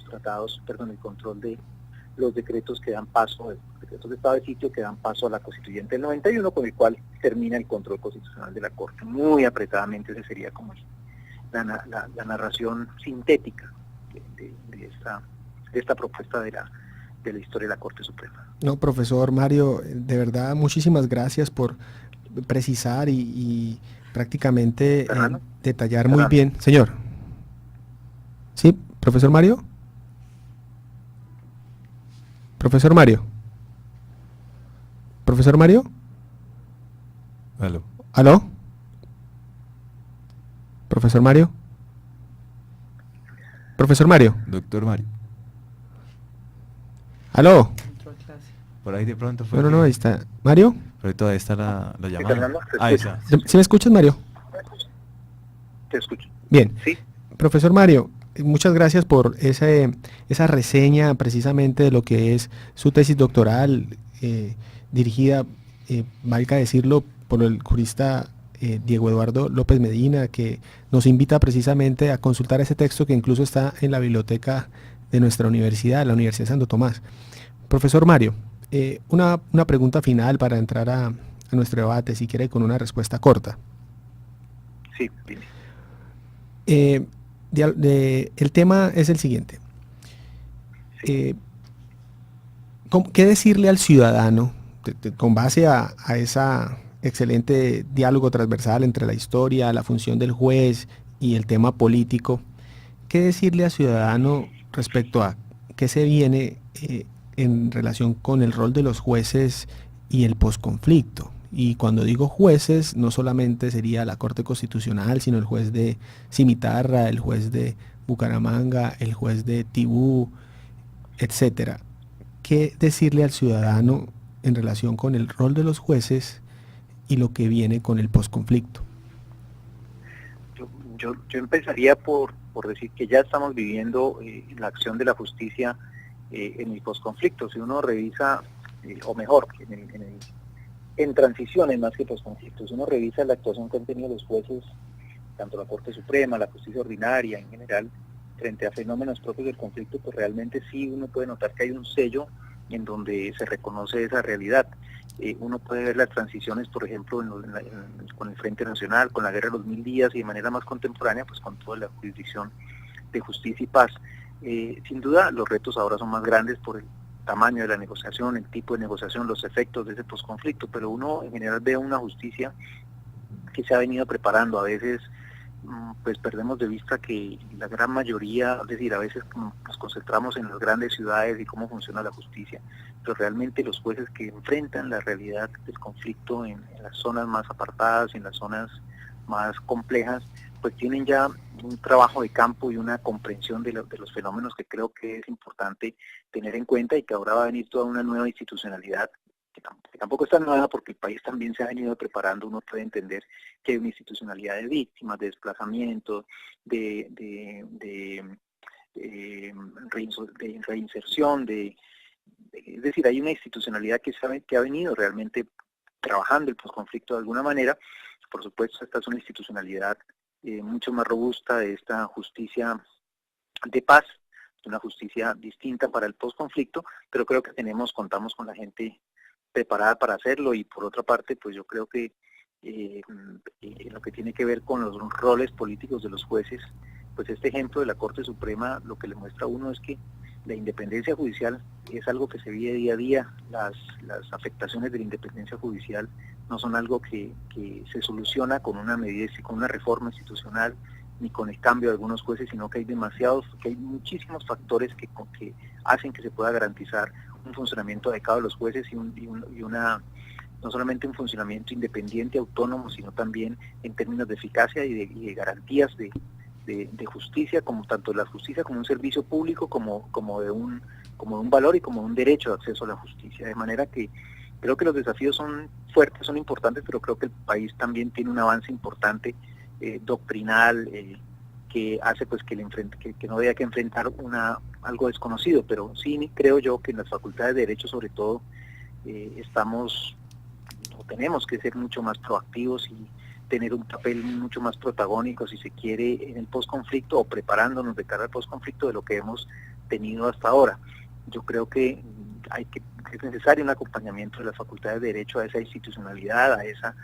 tratados, el control de los decretos que dan paso, decretos de estado de sitio que dan paso a la Constituyente del 91, con el cual termina el control constitucional de la Corte. Muy apretadamente ese sería como la narración sintética de esta propuesta de la historia de la Corte Suprema. No, profesor Mario, de verdad muchísimas gracias por precisar y prácticamente detallar muy bien. Señor. ¿Sí, profesor Mario? ¿Profesor Mario? ¿Profesor Mario? Aló. ¿Aló? ¿Profesor Mario? ¿Profesor Mario? Doctor Mario. ¿Aló? Por ahí de pronto fue. No, ahí está. ¿Mario? Pero todavía está la llamada. Fernando, Ahí está. ¿Sí me escuchas, Mario? Te escucho. Bien. Sí. Profesor Mario, muchas gracias por esa reseña precisamente de lo que es su tesis doctoral, dirigida, valga decirlo, por el jurista Diego Eduardo López Medina, que nos invita precisamente a consultar ese texto que incluso está en la biblioteca de nuestra universidad, la Universidad de Santo Tomás. Profesor Mario, una pregunta final para entrar a nuestro debate, si quiere, con una respuesta corta. Sí, dime. El tema es el siguiente. ¿Qué decirle al ciudadano con base a esa excelente diálogo transversal entre la historia, la función del juez y el tema político? ¿Qué decirle al ciudadano respecto a qué se viene en relación con el rol de los jueces y el posconflicto? Y cuando digo jueces, no solamente sería la Corte Constitucional, sino el juez de Cimitarra, el juez de Bucaramanga, el juez de Tibú, etcétera. ¿Qué decirle al ciudadano en relación con el rol de los jueces y lo que viene con el posconflicto? Yo empezaría por decir que ya estamos viviendo la acción de la justicia en el posconflicto. Si uno revisa, o mejor, en transiciones más que posconflictos, uno revisa la actuación que han tenido los jueces, tanto la Corte Suprema, la justicia ordinaria en general, frente a fenómenos propios del conflicto, pues realmente sí uno puede notar que hay un sello en donde se reconoce esa realidad. Uno puede ver las transiciones, por ejemplo, con el Frente Nacional, con la Guerra de los 1000 días y de manera más contemporánea, pues con toda la jurisdicción de justicia y paz. Sin duda, los retos ahora son más grandes por el tamaño de la negociación, el tipo de negociación, los efectos de ese posconflicto, pero uno en general ve una justicia que se ha venido preparando. A veces pues perdemos de vista que la gran mayoría, es decir, a veces nos concentramos en las grandes ciudades y cómo funciona la justicia, pero realmente los jueces que enfrentan la realidad del conflicto en las zonas más apartadas, en las zonas más complejas, pues tienen ya un trabajo de campo y una comprensión de los fenómenos que creo que es importante tener en cuenta, y que ahora va a venir toda una nueva institucionalidad, que tampoco es tan nueva porque el país también se ha venido preparando. Uno puede entender que hay una institucionalidad de víctimas, de desplazamiento, de reinserción, es decir, hay una institucionalidad que ha venido realmente trabajando el posconflicto de alguna manera. Por supuesto, esta es una institucionalidad mucho más robusta de esta justicia de paz, una justicia distinta para el posconflicto, pero creo que contamos con la gente preparada para hacerlo. Y por otra parte, pues yo creo que en lo que tiene que ver con los roles políticos de los jueces, pues este ejemplo de la Corte Suprema lo que le muestra a uno es que la independencia judicial es algo que se vive día a día. Las afectaciones de la independencia judicial no son algo que se soluciona con una medida, con una reforma institucional, ni con el cambio de algunos jueces, sino que hay muchísimos factores que hacen que se pueda garantizar un funcionamiento adecuado de los jueces y una no solamente un funcionamiento independiente, autónomo, sino también en términos de eficacia y de garantías de justicia, como tanto la justicia como un servicio público, como de un valor y como un derecho de acceso a la justicia. De manera que creo que los desafíos son fuertes, son importantes, pero creo que el país también tiene un avance importante doctrinal, que hace pues que no haya que enfrentar algo desconocido, pero sí creo yo que en las facultades de Derecho sobre todo tenemos que ser mucho más proactivos y tener un papel mucho más protagónico, si se quiere, en el posconflicto o preparándonos de cara al posconflicto de lo que hemos tenido hasta ahora. Yo creo que es necesario un acompañamiento de las facultades de Derecho a esa institucionalidad, a esa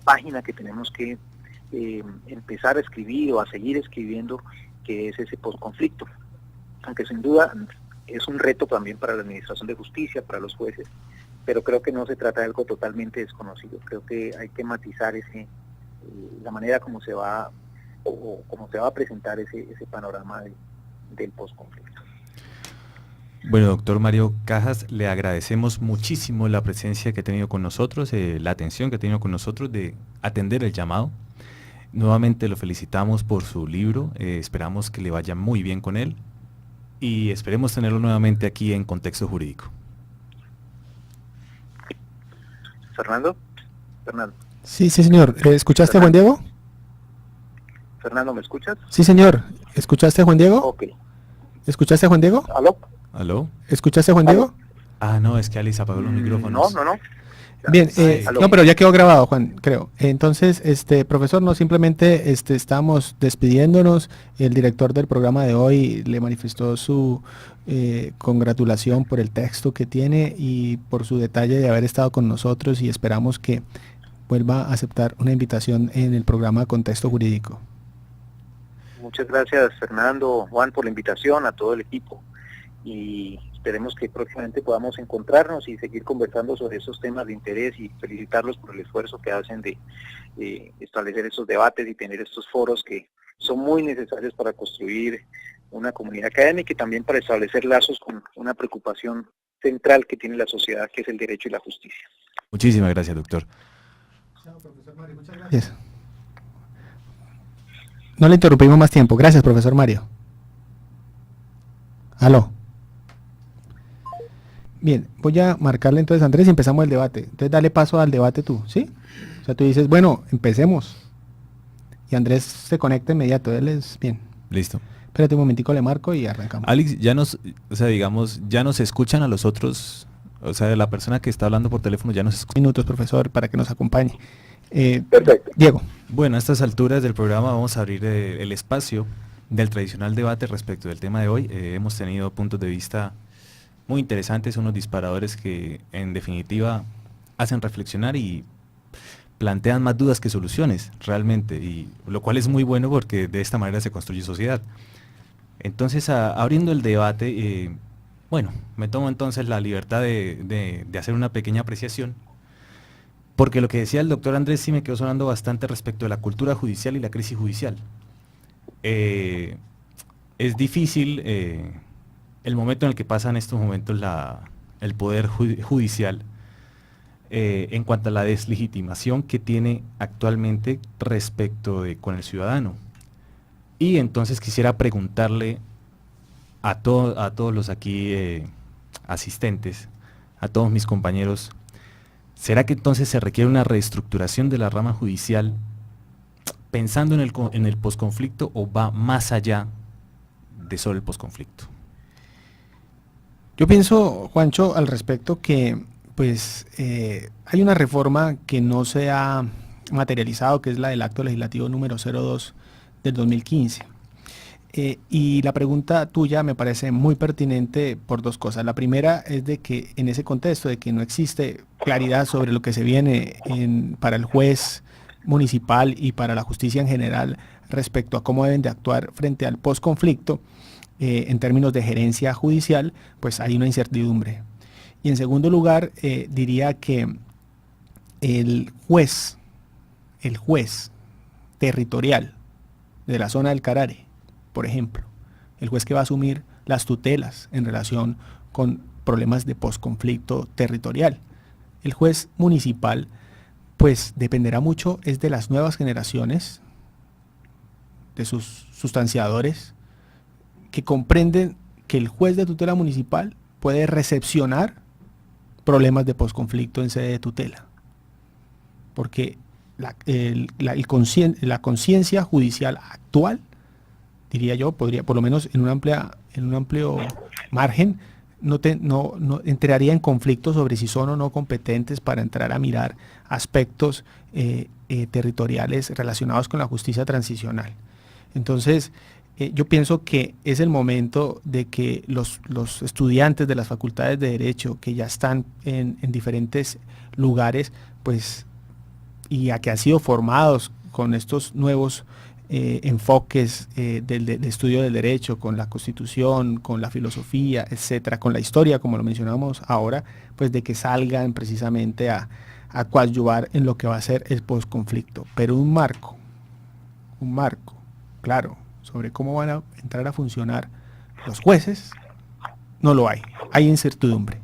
página que tenemos que empezar a escribir o a seguir escribiendo, que es ese posconflicto. Aunque sin duda es un reto también para la Administración de Justicia, para los jueces, pero creo que no se trata de algo totalmente desconocido. Creo que hay que matizar la manera como se va a presentar ese panorama del posconflicto. Bueno, doctor Mario Cajas, le agradecemos muchísimo la presencia que ha tenido con nosotros, la atención que ha tenido con nosotros de atender el llamado. Nuevamente lo felicitamos por su libro, esperamos que le vaya muy bien con él y esperemos tenerlo nuevamente aquí en Contexto Jurídico. Fernando. Sí, señor. ¿Escuchaste a Juan Diego? Fernando, ¿me escuchas? Sí, señor. ¿Escuchaste a Juan Diego? Ok. ¿Escuchaste a Juan Diego? ¿Aló? ¿Escuchaste a Juan Diego? Ah, no, es que Alice apagó los micrófonos. No. Bien, ¿Aló? no, pero ya quedó grabado, Juan, creo. Entonces, profesor, no simplemente estamos despidiéndonos. El director del programa de hoy le manifestó su congratulación por el texto que tiene y por su detalle de haber estado con nosotros y esperamos que vuelva a aceptar una invitación en el programa Contexto Jurídico. Muchas gracias, Fernando, Juan, por la invitación, a todo el equipo. Y esperemos que próximamente podamos encontrarnos y seguir conversando sobre esos temas de interés y felicitarlos por el esfuerzo que hacen de establecer estos debates y tener estos foros que son muy necesarios para construir una comunidad académica y también para establecer lazos con una preocupación central que tiene la sociedad, que es el derecho y la justicia. Muchísimas gracias, doctor. Chao, profesor Mario, muchas gracias. No le interrumpimos más tiempo. Gracias, profesor Mario. Aló. Bien, voy a marcarle entonces a Andrés y empezamos el debate. Entonces dale paso al debate tú, ¿sí? O sea, tú dices, bueno, empecemos. Y Andrés se conecta inmediato, él es bien. Listo. Espérate un momentico, le marco y arrancamos. Alex, ya nos escuchan a los otros, o sea, la persona que está hablando por teléfono ya nos escucha. Minutos, profesor, para que nos acompañe. Perfecto. Diego. Bueno, a estas alturas del programa vamos a abrir el espacio del tradicional debate respecto del tema de hoy. Hemos tenido puntos de vista muy interesantes, unos disparadores que en definitiva hacen reflexionar y plantean más dudas que soluciones realmente, y lo cual es muy bueno porque de esta manera se construye sociedad. Entonces, abriendo el debate, bueno, me tomo entonces la libertad de hacer una pequeña apreciación, porque lo que decía el doctor Andrés sí me quedó sonando bastante respecto de la cultura judicial y la crisis judicial. Es difícil el momento en el que pasa en estos momentos el poder judicial en cuanto a la deslegitimación que tiene actualmente respecto con el ciudadano. Y entonces quisiera preguntarle a todos los aquí asistentes, a todos mis compañeros, ¿será que entonces se requiere una reestructuración de la rama judicial pensando en el posconflicto o va más allá de solo el posconflicto? Yo pienso, Juancho, al respecto que pues hay una reforma que no se ha materializado, que es la del acto legislativo número 02 del 2015. Y la pregunta tuya me parece muy pertinente por dos cosas. La primera es de que en ese contexto de que no existe claridad sobre lo que se viene para el juez municipal y para la justicia en general respecto a cómo deben de actuar frente al posconflicto, en términos de gerencia judicial, pues hay una incertidumbre. Y en segundo lugar, diría que el juez territorial de la zona del Carare, por ejemplo, el juez que va a asumir las tutelas en relación con problemas de posconflicto territorial, el juez municipal, pues dependerá mucho es de las nuevas generaciones, de sus sustanciadores, que comprenden que el juez de tutela municipal puede recepcionar problemas de posconflicto en sede de tutela. Porque la conciencia judicial actual, diría yo, podría, por lo menos en un amplio margen, no entraría en conflicto sobre si son o no competentes para entrar a mirar aspectos territoriales relacionados con la justicia transicional. Entonces, yo pienso que es el momento de que los estudiantes de las facultades de Derecho que ya están en diferentes lugares, pues, y a que han sido formados con estos nuevos enfoques de estudio del derecho, con la Constitución, con la filosofía, etcétera, con la historia, como lo mencionamos ahora, pues de que salgan precisamente a coadyuvar en lo que va a ser el posconflicto. Pero un marco, claro, sobre cómo van a entrar a funcionar los jueces, no lo hay. Hay incertidumbre.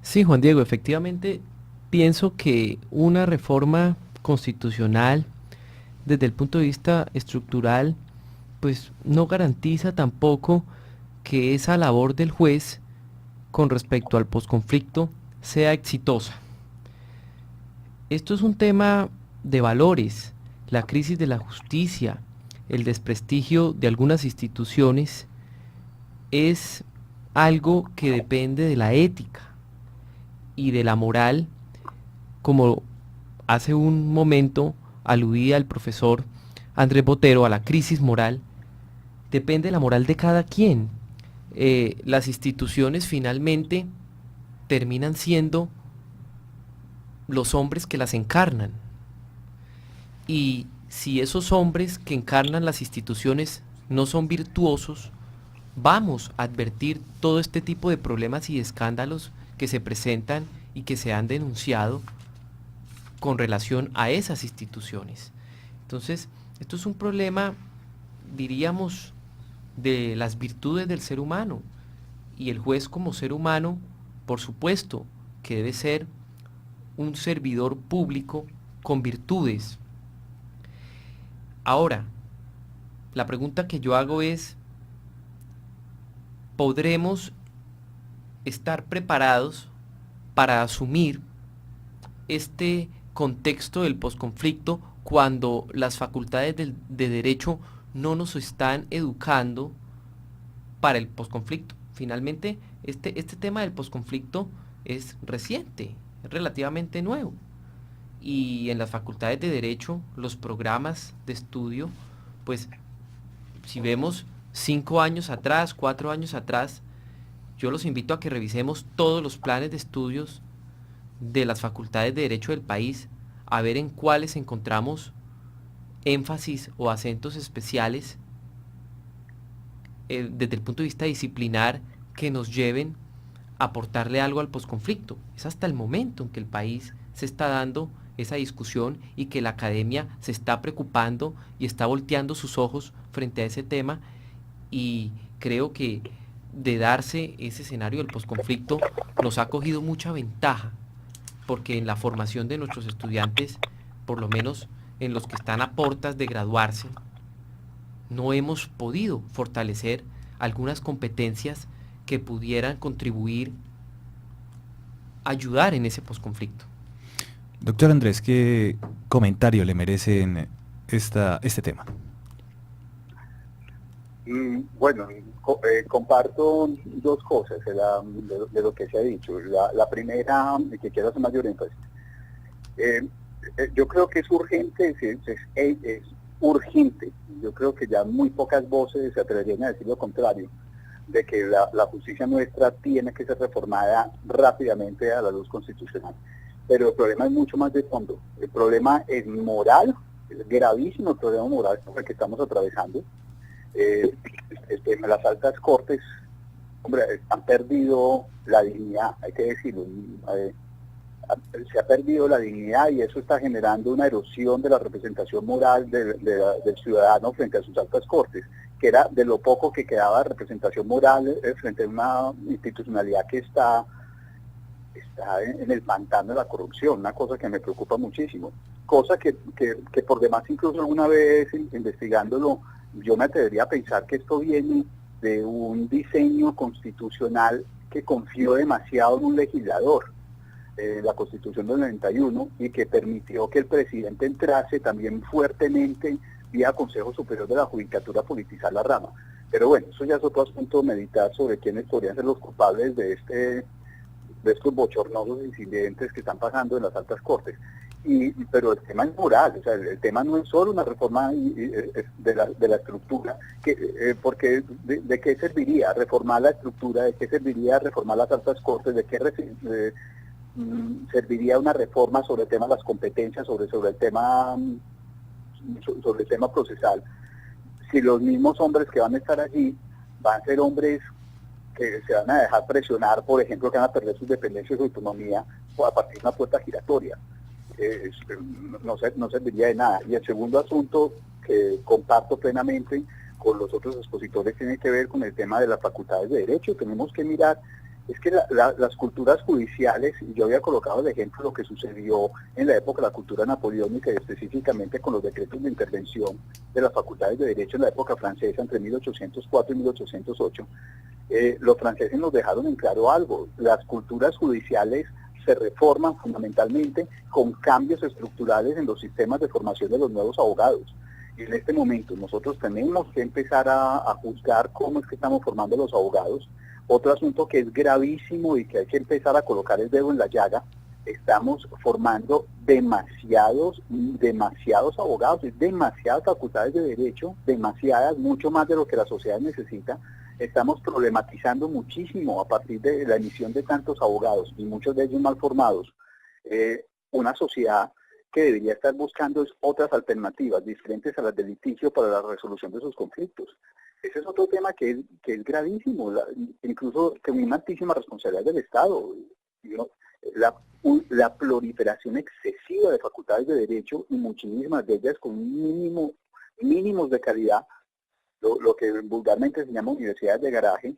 Sí, Juan Diego, efectivamente pienso que una reforma constitucional desde el punto de vista estructural pues no garantiza tampoco que esa labor del juez con respecto al posconflicto sea exitosa. Esto es un tema de valores, la crisis de la justicia, el desprestigio de algunas instituciones es algo que depende de la ética y de la moral, como hace un momento aludía el profesor Andrés Botero a la crisis moral, depende de la moral de cada quien. Las instituciones finalmente terminan siendo los hombres que las encarnan. Y si esos hombres que encarnan las instituciones no son virtuosos, vamos a advertir todo este tipo de problemas y escándalos que se presentan y que se han denunciado con relación a esas instituciones. Entonces, esto es un problema, diríamos, de las virtudes del ser humano. Y el juez como ser humano, por supuesto, que debe ser un servidor público con virtudes. Ahora, la pregunta que yo hago es, ¿podremos estar preparados para asumir este contexto del posconflicto cuando las facultades de derecho no nos están educando para el posconflicto? Finalmente, este tema del posconflicto es reciente, es relativamente nuevo. Y en las facultades de derecho, los programas de estudio, pues si vemos 5 años atrás, 4 años atrás, yo los invito a que revisemos todos los planes de estudios de las facultades de derecho del país, a ver en cuáles encontramos énfasis o acentos especiales desde el punto de vista disciplinar que nos lleven a aportarle algo al posconflicto. Es hasta el momento en que el país se está dando esa discusión y que la academia se está preocupando y está volteando sus ojos frente a ese tema, y creo que de darse ese escenario del posconflicto nos ha cogido mucha ventaja, porque en la formación de nuestros estudiantes, por lo menos en los que están a portas de graduarse, no hemos podido fortalecer algunas competencias que pudieran contribuir a ayudar en ese posconflicto. Doctor Andrés, ¿qué comentario le merece en este tema? Bueno, comparto dos cosas de lo que se ha dicho. La primera, que quiero hacer mayor énfasis. Yo creo que es urgente urgente, yo creo que ya muy pocas voces se atreverían a decir lo contrario, de que la justicia nuestra tiene que ser reformada rápidamente a la luz constitucional. Pero el problema es mucho más de fondo. El problema es moral, es gravísimo el problema moral por el que estamos atravesando. En las altas cortes, hombre, han perdido la dignidad, hay que decirlo. Se ha perdido la dignidad y eso está generando una erosión de la representación moral del ciudadano frente a sus altas cortes, que era de lo poco que quedaba de representación moral frente a una institucionalidad que está en el pantano de la corrupción, una cosa que me preocupa muchísimo, cosa que por demás incluso alguna vez investigándolo, yo me atrevería a pensar que esto viene de un diseño constitucional que confió demasiado en un legislador, la Constitución del 91, y que permitió que el presidente entrase también fuertemente vía Consejo Superior de la Judicatura a politizar la rama. Pero bueno, eso ya es otro asunto, meditar sobre quiénes podrían ser los culpables de estos bochornosos incidentes que están pasando en las altas cortes. Pero el tema es moral, o sea, el tema no es solo una reforma de la estructura, porque ¿de qué serviría reformar la estructura? ¿De qué serviría reformar las altas cortes? ¿De qué serviría una reforma sobre el tema de las competencias, sobre el tema procesal? Si los mismos hombres que van a estar allí van a ser hombres que se van a dejar presionar, por ejemplo, que van a perder su independencia y su autonomía a partir de una puerta giratoria. No serviría de nada. Y el segundo asunto que comparto plenamente con los otros expositores tiene que ver con el tema de las facultades de derecho. Tenemos que mirar, es que las culturas judiciales, y yo había colocado el ejemplo de lo que sucedió en la época de la cultura napoleónica y específicamente con los decretos de intervención de las facultades de derecho en la época francesa entre 1804 y 1808. Los franceses nos dejaron en claro algo: las culturas judiciales se reforman fundamentalmente con cambios estructurales en los sistemas de formación de los nuevos abogados. Y en este momento nosotros tenemos que empezar a juzgar cómo es que estamos formando los abogados. Otro asunto que es gravísimo y que hay que empezar a colocar el dedo en la llaga: estamos formando demasiados abogados, demasiadas facultades de derecho, demasiadas, mucho más de lo que la sociedad necesita. Estamos problematizando muchísimo a partir de la emisión de tantos abogados y muchos de ellos mal formados. Una sociedad que debería estar buscando otras alternativas diferentes a las del litigio para la resolución de sus conflictos. Ese es otro tema que es gravísimo, incluso que una altísima responsabilidad del Estado. La proliferación excesiva de facultades de derecho, y muchísimas de ellas con mínimos de calidad, lo que vulgarmente se llama universidades de garaje,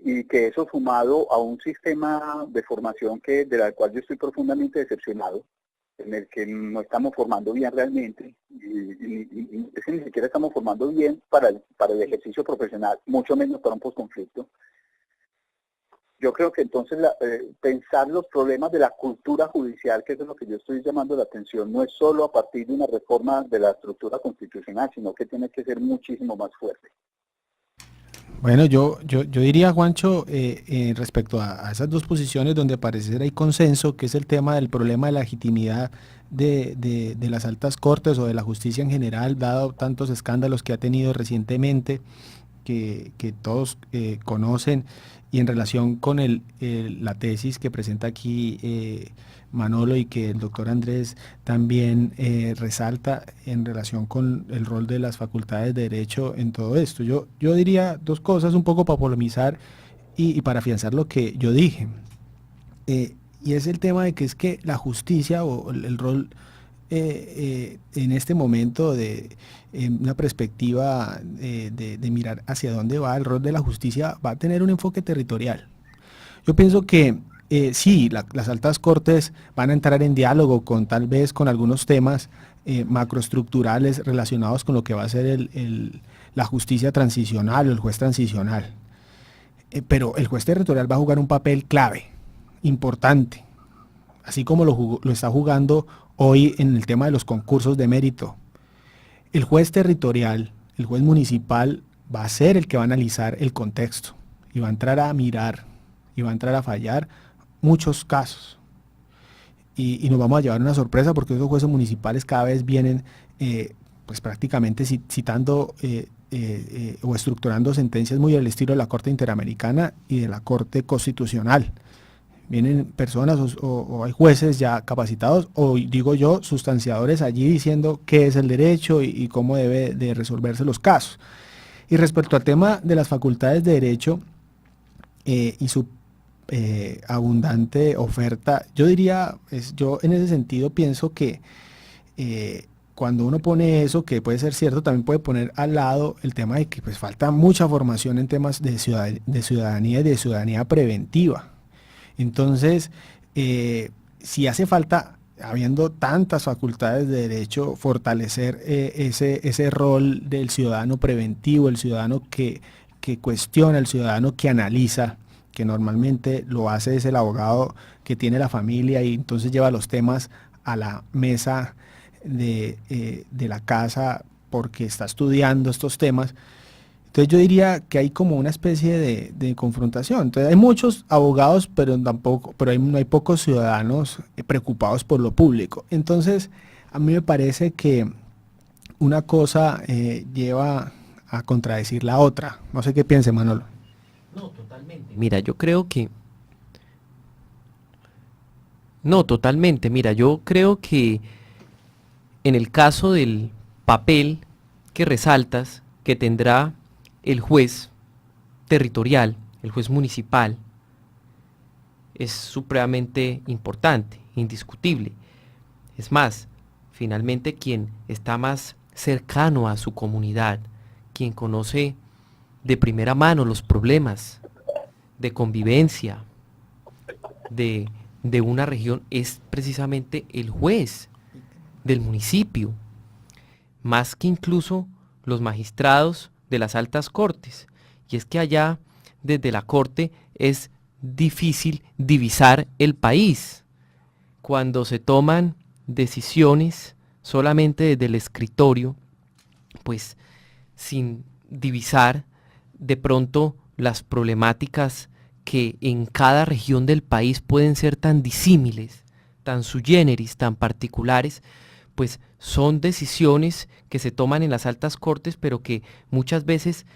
y que eso sumado a un sistema de formación de la cual yo estoy profundamente decepcionado, en el que no estamos formando bien realmente, y es que ni siquiera estamos formando bien para el ejercicio profesional, mucho menos para un posconflicto. Yo creo que entonces pensar los problemas de la cultura judicial, que es lo que yo estoy llamando la atención, no es solo a partir de una reforma de la estructura constitucional, sino que tiene que ser muchísimo más fuerte. Bueno, yo diría, Juancho, respecto a esas dos posiciones donde parece ser hay consenso, que es el tema del problema de la legitimidad de las altas cortes o de la justicia en general, dado tantos escándalos que ha tenido recientemente, que todos conocen, y en relación con la tesis que presenta aquí Manolo y que el doctor Andrés también resalta en relación con el rol de las facultades de derecho en todo esto. Yo diría dos cosas un poco para polemizar y para afianzar lo que yo dije. Y es el tema de que es que la justicia o el rol en este momento de una perspectiva de mirar hacia dónde va el rol de la justicia, va a tener un enfoque territorial. Yo pienso que sí, las altas cortes van a entrar en diálogo tal vez con algunos temas macroestructurales relacionados con lo que va a ser la justicia transicional o el juez transicional. Pero el juez territorial va a jugar un papel clave, importante, así como lo está jugando hoy en el tema de los concursos de mérito. El juez territorial, el juez municipal, va a ser el que va a analizar el contexto y va a entrar a mirar y va a entrar a fallar muchos casos. Y nos vamos a llevar una sorpresa porque esos jueces municipales cada vez vienen pues prácticamente citando o estructurando sentencias muy al estilo de la Corte Interamericana y de la Corte Constitucional. Vienen personas o hay jueces ya capacitados, o digo yo, sustanciadores allí diciendo qué es el derecho y cómo debe de resolverse los casos. Y respecto al tema de las facultades de derecho y su abundante oferta, yo diría, yo en ese sentido pienso que cuando uno pone eso, que puede ser cierto, también puede poner al lado el tema de que pues falta mucha formación en temas de ciudadanía y de ciudadanía preventiva. Entonces, si hace falta, habiendo tantas facultades de derecho, fortalecer ese rol del ciudadano preventivo, el ciudadano que cuestiona, el ciudadano que analiza, que normalmente lo hace es el abogado que tiene la familia y entonces lleva los temas a la mesa de la casa porque está estudiando estos temas. Entonces yo diría que hay como una especie de confrontación. Entonces hay muchos abogados, pero no hay pocos ciudadanos preocupados por lo público. Entonces a mí me parece que una cosa lleva a contradecir la otra. No sé qué piense, Manolo. No, totalmente. Mira, yo creo que... No, totalmente. Mira, yo creo que en el caso del papel que resaltas, que tendrá el juez territorial, el juez municipal, es supremamente importante, indiscutible. Es más, finalmente quien está más cercano a su comunidad, quien conoce de primera mano los problemas de convivencia de una región, es precisamente el juez del municipio, más que incluso los magistrados de las altas cortes. Y es que allá, desde la corte, es difícil divisar el país. Cuando se toman decisiones solamente desde el escritorio, pues sin divisar de pronto las problemáticas que en cada región del país pueden ser tan disímiles, tan sui generis, tan particulares, pues son decisiones que se toman en las altas cortes, pero que muchas veces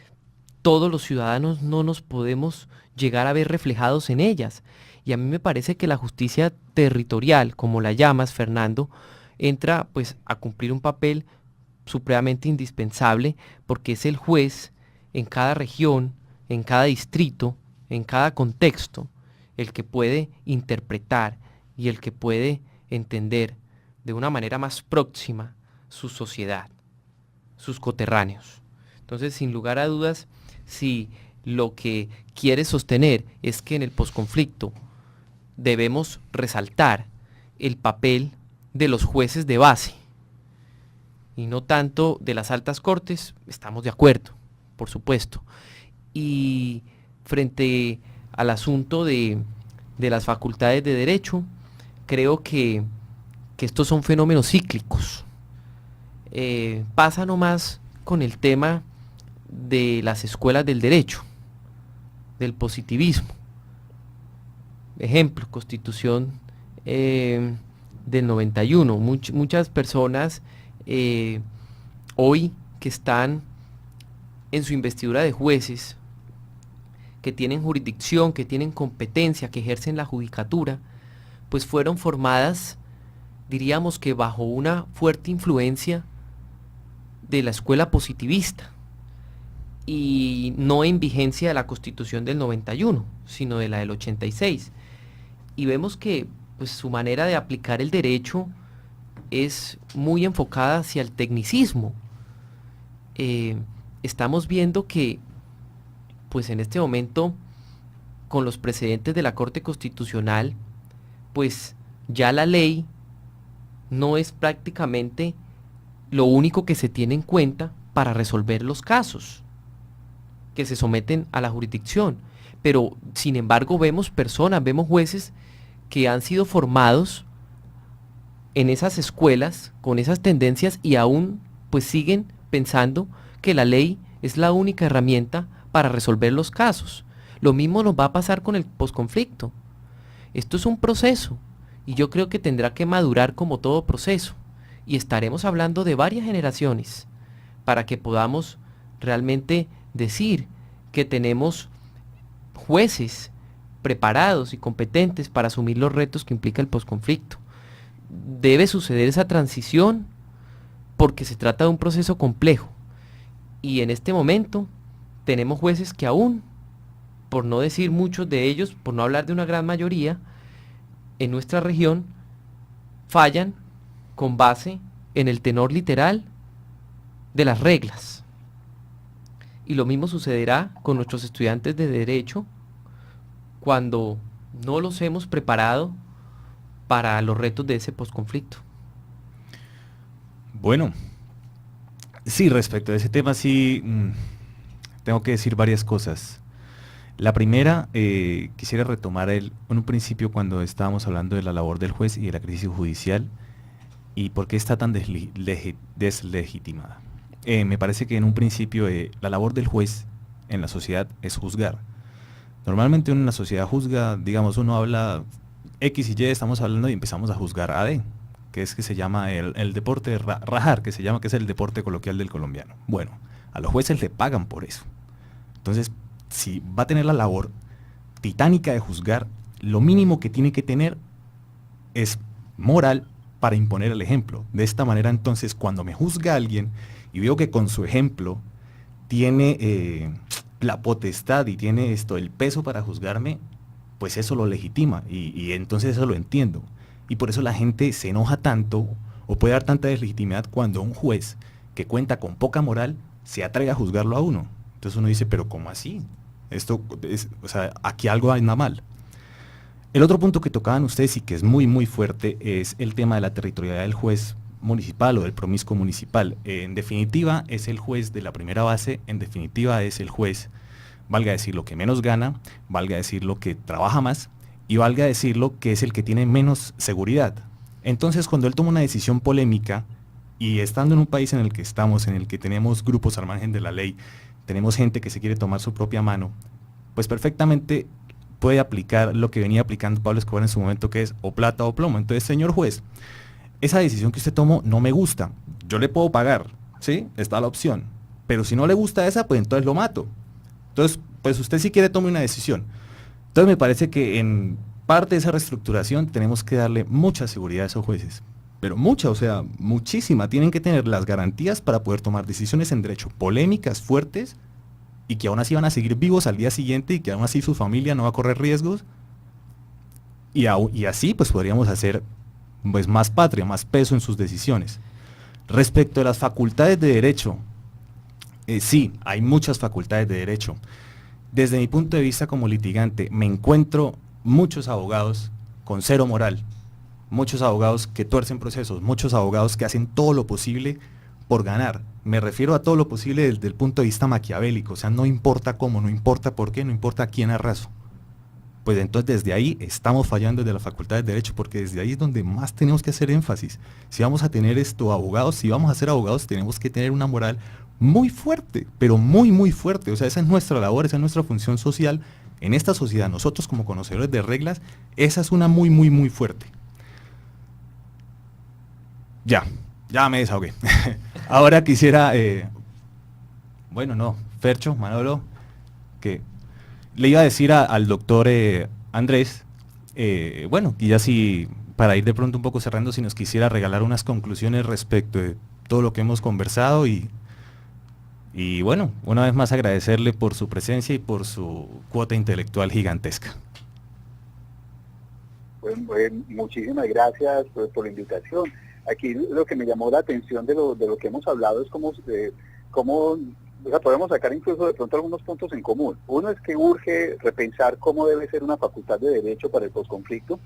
todos los ciudadanos no nos podemos llegar a ver reflejados en ellas. Y a mí me parece que la justicia territorial, como la llamas, Fernando, entra pues a cumplir un papel supremamente indispensable, porque es el juez en cada región, en cada distrito, en cada contexto, el que puede interpretar y el que puede entender de una manera más próxima su sociedad, sus coterráneos. Entonces, sin lugar a dudas, si lo que quiere sostener es que en el posconflicto debemos resaltar el papel de los jueces de base y no tanto de las altas cortes, estamos de acuerdo, por supuesto. Y frente al asunto de las facultades de derecho, creo que estos son fenómenos cíclicos. Pasa nomás con el tema de las escuelas del derecho, del positivismo. Ejemplo, Constitución del 91. Muchas personas hoy que están en su investidura de jueces, que tienen jurisdicción, que tienen competencia, que ejercen la judicatura, pues fueron formadas, diríamos que bajo una fuerte influencia de la escuela positivista y no en vigencia de la Constitución del 91, sino de la del 86. Y vemos que pues, su manera de aplicar el derecho es muy enfocada hacia el tecnicismo. Estamos viendo que pues en este momento, con los precedentes de la Corte Constitucional, pues ya la ley no es prácticamente lo único que se tiene en cuenta para resolver los casos que se someten a la jurisdicción. Pero, sin embargo, vemos personas, vemos jueces que han sido formados en esas escuelas, con esas tendencias, y aún pues siguen pensando que la ley es la única herramienta para resolver los casos. Lo mismo nos va a pasar con el posconflicto. Esto es un proceso y yo creo que tendrá que madurar como todo proceso. y estaremos hablando de varias generaciones para que podamos realmente decir que tenemos jueces preparados y competentes para asumir los retos que implica el posconflicto. Debe suceder esa transición porque se trata de un proceso complejo y en este momento tenemos jueces que aún, por no decir muchos de ellos, por no hablar de una gran mayoría, en nuestra región fallan con base en el tenor literal de las reglas. Y lo mismo sucederá con nuestros estudiantes de Derecho cuando no los hemos preparado para los retos de ese posconflicto. Bueno, sí, respecto a ese tema sí tengo que decir varias cosas. La primera, quisiera retomar en un principio cuando estábamos hablando de la labor del juez y de la crisis judicial y por qué está tan deslegitimada. Me parece que en un principio la labor del juez en la sociedad es juzgar. Normalmente uno en la sociedad juzga, digamos, uno habla X y Y, estamos hablando y empezamos a juzgar a D, que es que se llama el deporte de rajar, que se llama que es el deporte coloquial del colombiano. Bueno, a los jueces le pagan por eso. Entonces, si va a tener la labor titánica de juzgar, lo mínimo que tiene que tener es moral para imponer el ejemplo. De esta manera, entonces, cuando me juzga alguien y veo que con su ejemplo tiene la potestad y tiene el peso para juzgarme, pues eso lo legitima y entonces eso lo entiendo. Y por eso la gente se enoja tanto o puede dar tanta deslegitimidad cuando un juez que cuenta con poca moral se atreve a juzgarlo a uno. Entonces uno dice, pero ¿cómo así? O sea, aquí algo anda mal. El otro punto que tocaban ustedes y que es muy muy fuerte es el tema de la territorialidad del juez municipal o del promiscuo municipal. En definitiva es el juez de la primera base, en definitiva es el juez, valga decir lo que menos gana, valga decir lo que trabaja más y valga decirlo que es el que tiene menos seguridad. Entonces cuando él toma una decisión polémica y estando en un país en el que estamos, en el que tenemos grupos al margen de la ley, tenemos gente que se quiere tomar su propia mano, pues perfectamente puede aplicar lo que venía aplicando Pablo Escobar en su momento, que es o plata o plomo. Entonces, señor juez, esa decisión que usted tomó no me gusta, yo le puedo pagar, ¿sí? Está la opción, pero si no le gusta esa, pues entonces lo mato. Entonces, pues usted si quiere tome una decisión. Entonces me parece que en parte de esa reestructuración tenemos que darle mucha seguridad a esos jueces, pero mucha, o sea, muchísima. Tienen que tener las garantías para poder tomar decisiones en derecho, polémicas, fuertes, y que aún así van a seguir vivos al día siguiente y que aún así su familia no va a correr riesgos. Y así pues podríamos hacer pues más patria, más peso en sus decisiones. Respecto a las facultades de derecho, sí, hay muchas facultades de derecho. Desde mi punto de vista como litigante, me encuentro muchos abogados con cero moral, muchos abogados que tuercen procesos, muchos abogados que hacen todo lo posible por ganar. Me refiero a todo lo posible desde el punto de vista maquiavélico, o sea, no importa cómo, no importa por qué, no importa a quién arraso. Pues entonces desde ahí estamos fallando desde la Facultad de Derecho, porque desde ahí es donde más tenemos que hacer énfasis. Si vamos a tener abogados, si vamos a ser abogados, tenemos que tener una moral muy fuerte, pero muy muy fuerte. O sea, esa es nuestra labor, esa es nuestra función social en esta sociedad. Nosotros como conocedores de reglas, esa es una muy muy muy fuerte. Ya me desahogué. Ahora quisiera, Fercho, Manolo, que le iba a decir al doctor Andrés, y ya si, para ir de pronto un poco cerrando, si nos quisiera regalar unas conclusiones respecto de todo lo que hemos conversado y bueno, una vez más agradecerle por su presencia y por su cuota intelectual gigantesca. Bueno, muchísimas gracias por la invitación. Aquí lo que me llamó la atención de lo que hemos hablado es cómo podemos sacar incluso de pronto algunos puntos en común. Uno es que urge repensar cómo debe ser una facultad de derecho para el posconflicto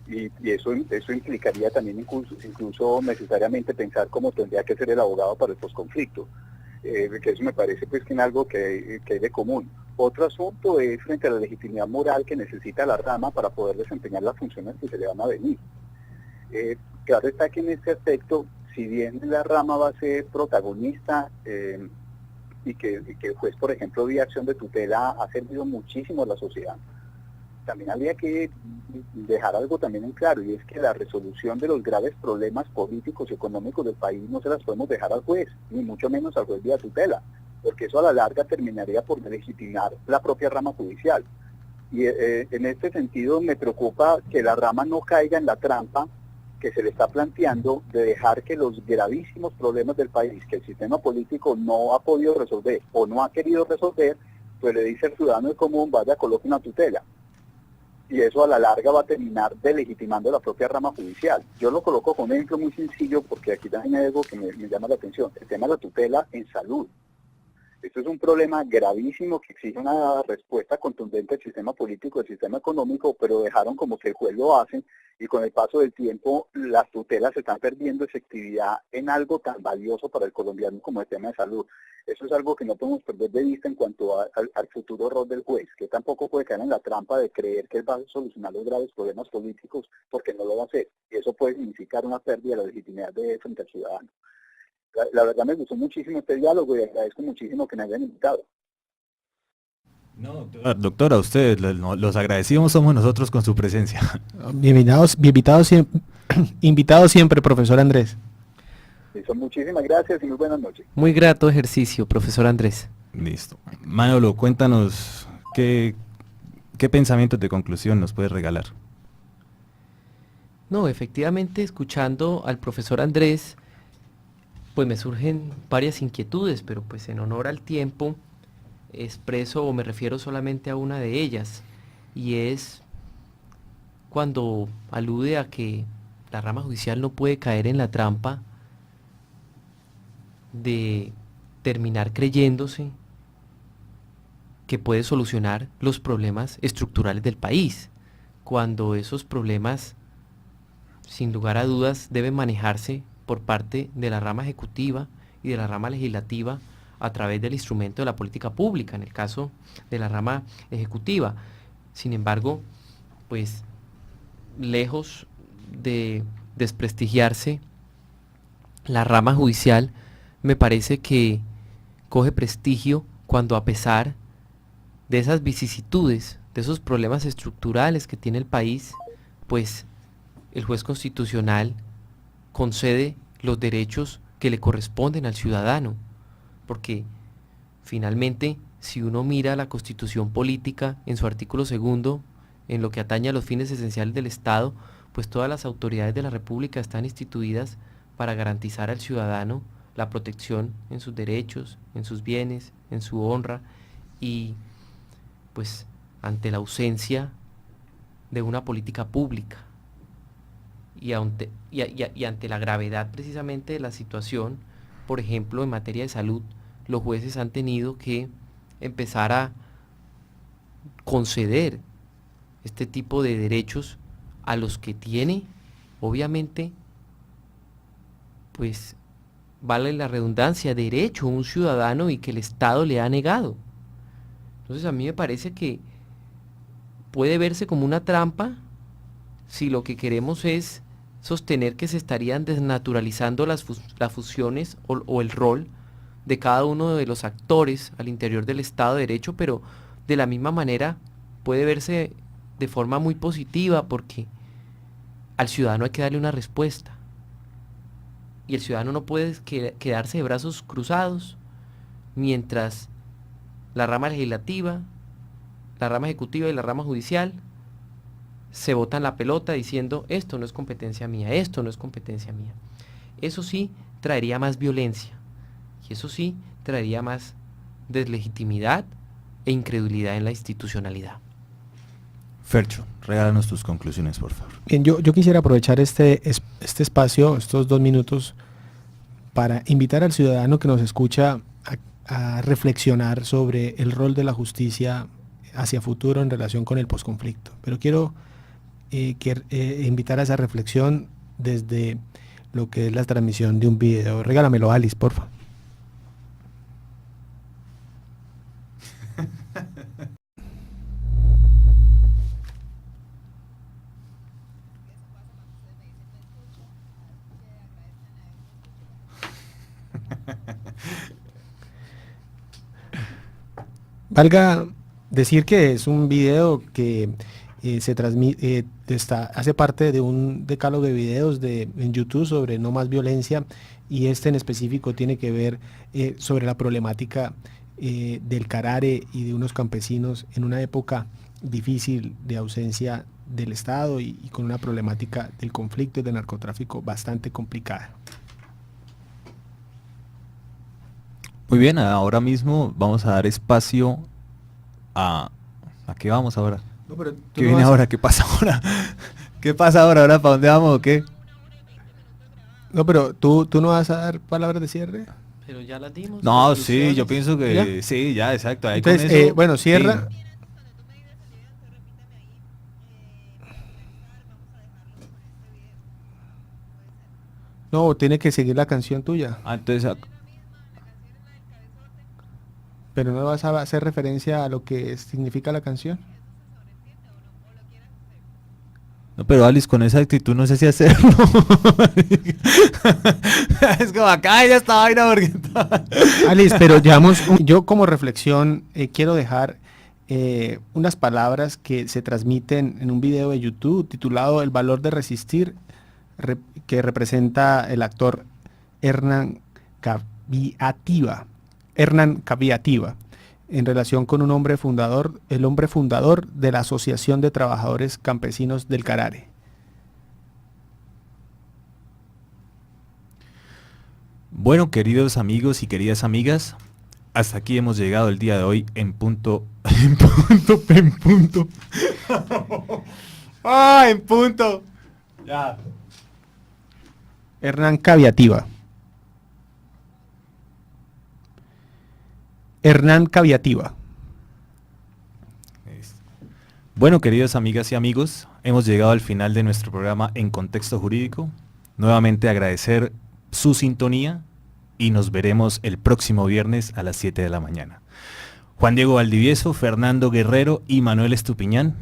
y eso implicaría también incluso necesariamente pensar cómo tendría que ser el abogado para el posconflicto. Que eso me parece pues que es algo que hay de común. Otro asunto es frente a la legitimidad moral que necesita la rama para poder desempeñar las funciones que se le van a venir. Claro está que en este aspecto, si bien la rama va a ser protagonista y que el juez, por ejemplo, vía acción de tutela ha servido muchísimo a la sociedad, también habría que dejar algo también en claro, y es que la resolución de los graves problemas políticos y económicos del país no se las podemos dejar al juez, ni mucho menos al juez vía tutela, porque eso a la larga terminaría por legitimar la propia rama judicial. Y en este sentido me preocupa que la rama no caiga en la trampa que se le está planteando de dejar que los gravísimos problemas del país, que el sistema político no ha podido resolver o no ha querido resolver, pues le dice al ciudadano común, vaya, coloque una tutela. Y eso a la larga va a terminar delegitimando la propia rama judicial. Yo lo coloco con un ejemplo muy sencillo, porque aquí también hay algo que me llama la atención, el tema de la tutela en salud. Esto es un problema gravísimo que exige una respuesta contundente del sistema político, del sistema económico, pero dejaron como que el juez lo hace, y con el paso del tiempo las tutelas están perdiendo efectividad en algo tan valioso para el colombiano como el tema de salud. Eso es algo que no podemos perder de vista en cuanto al futuro rol del juez, que tampoco puede caer en la trampa de creer que él va a solucionar los graves problemas políticos, porque no lo va a hacer, y eso puede significar una pérdida de la legitimidad frente al ciudadano. La verdad me gustó muchísimo este diálogo y agradezco muchísimo que me hayan invitado. No, doctora, a ustedes, los agradecidos somos nosotros con su presencia. Invitado siempre, profesor Andrés. Listo, muchísimas gracias y muy buenas noches. Muy grato ejercicio, profesor Andrés. Listo. Manolo, cuéntanos qué pensamientos de conclusión nos puedes regalar. No, efectivamente, escuchando al profesor Andrés, pues me surgen varias inquietudes, pero pues en honor al tiempo expreso o me refiero solamente a una de ellas, y es cuando alude a que la rama judicial no puede caer en la trampa de terminar creyéndose que puede solucionar los problemas estructurales del país, cuando esos problemas, sin lugar a dudas, deben manejarse por parte de la rama ejecutiva y de la rama legislativa a través del instrumento de la política pública, en el caso de la rama ejecutiva. Sin embargo, pues lejos de desprestigiarse la rama judicial, me parece que coge prestigio cuando, a pesar de esas vicisitudes, de esos problemas estructurales que tiene el país, pues el juez constitucional concede los derechos que le corresponden al ciudadano, porque finalmente, si uno mira la Constitución política en su artículo 2, en lo que atañe a los fines esenciales del Estado, pues todas las autoridades de la República están instituidas para garantizar al ciudadano la protección en sus derechos, en sus bienes, en su honra, y pues ante la ausencia de una política pública y ante la gravedad precisamente de la situación, por ejemplo, en materia de salud, los jueces han tenido que empezar a conceder este tipo de derechos a los que tiene, obviamente, pues, vale la redundancia, derecho un ciudadano y que el Estado le ha negado. Entonces a mí me parece que puede verse como una trampa si lo que queremos es sostener que se estarían desnaturalizando las funciones o el rol de cada uno de los actores al interior del Estado de Derecho, pero de la misma manera puede verse de forma muy positiva, porque al ciudadano hay que darle una respuesta, y el ciudadano no puede quedarse de brazos cruzados mientras la rama legislativa, la rama ejecutiva y la rama judicial se botan la pelota diciendo esto no es competencia mía, esto no es competencia mía. Eso sí traería más violencia, y eso sí traería más deslegitimidad e incredulidad en la institucionalidad. Fercho, regálanos tus conclusiones, por favor. Bien, yo quisiera aprovechar este espacio, estos 2 minutos, para invitar al ciudadano que nos escucha a reflexionar sobre el rol de la justicia hacia futuro en relación con el posconflicto. Pero quiero invitar a esa reflexión desde lo que es la transmisión de un video. Regálamelo, Alice, porfa. Valga decir que es un video que hace parte de un decálogo de videos en YouTube sobre no más violencia, y este en específico tiene que ver sobre la problemática del Carare y de unos campesinos en una época difícil de ausencia del Estado y con una problemática del conflicto y del narcotráfico bastante complicada. Muy bien, ahora mismo vamos a dar espacio a... ¿A qué vamos ahora? No, pero ¿Qué viene ahora? ¿Qué pasa ahora? ¿Qué pasa ahora? ¿Ahora para dónde vamos o qué? No, pero tú no vas a dar palabras de cierre. Pero ya las dimos. No, sí, conclusiones. yo pienso que ¿Ya? sí, ya, exacto. Ahí Entonces, con eso, bueno, cierra. sí. No, tiene que seguir la canción tuya. Ah, entonces, Pero no vas a hacer referencia a lo que significa la canción. no, pero Alice, con esa actitud no sé si hacerlo. Es como acá ya está vaina porque... Alice, pero yo como reflexión quiero dejar unas palabras que se transmiten en un video de YouTube titulado El valor de resistir, que representa el actor Hernán Caviativa, en relación con el hombre fundador de la Asociación de Trabajadores Campesinos del Carare. Bueno, queridos amigos y queridas amigas, hasta aquí hemos llegado el día de hoy en punto. En punto. ¡Ah, en punto! Ya. Hernán Caviativa. Hernán Caviativa. Bueno, queridas amigas y amigos, hemos llegado al final de nuestro programa En Contexto Jurídico. Nuevamente agradecer su sintonía y nos veremos el próximo viernes a las 7 de la mañana. Juan Diego Valdivieso, Fernando Guerrero y Manuel Estupiñán.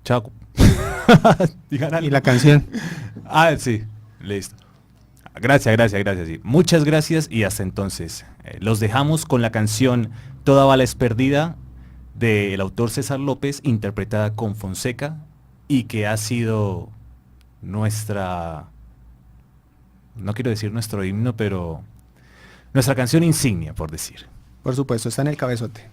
Chao. Digan algo. Y la canción. Ah, sí, listo. Gracias. Sí. Muchas gracias y hasta entonces. Los dejamos con la canción Toda bala es perdida del autor César López, interpretada con Fonseca y que ha sido nuestra, no quiero decir nuestro himno, pero nuestra canción insignia, por decir. Por supuesto, está en el cabezote.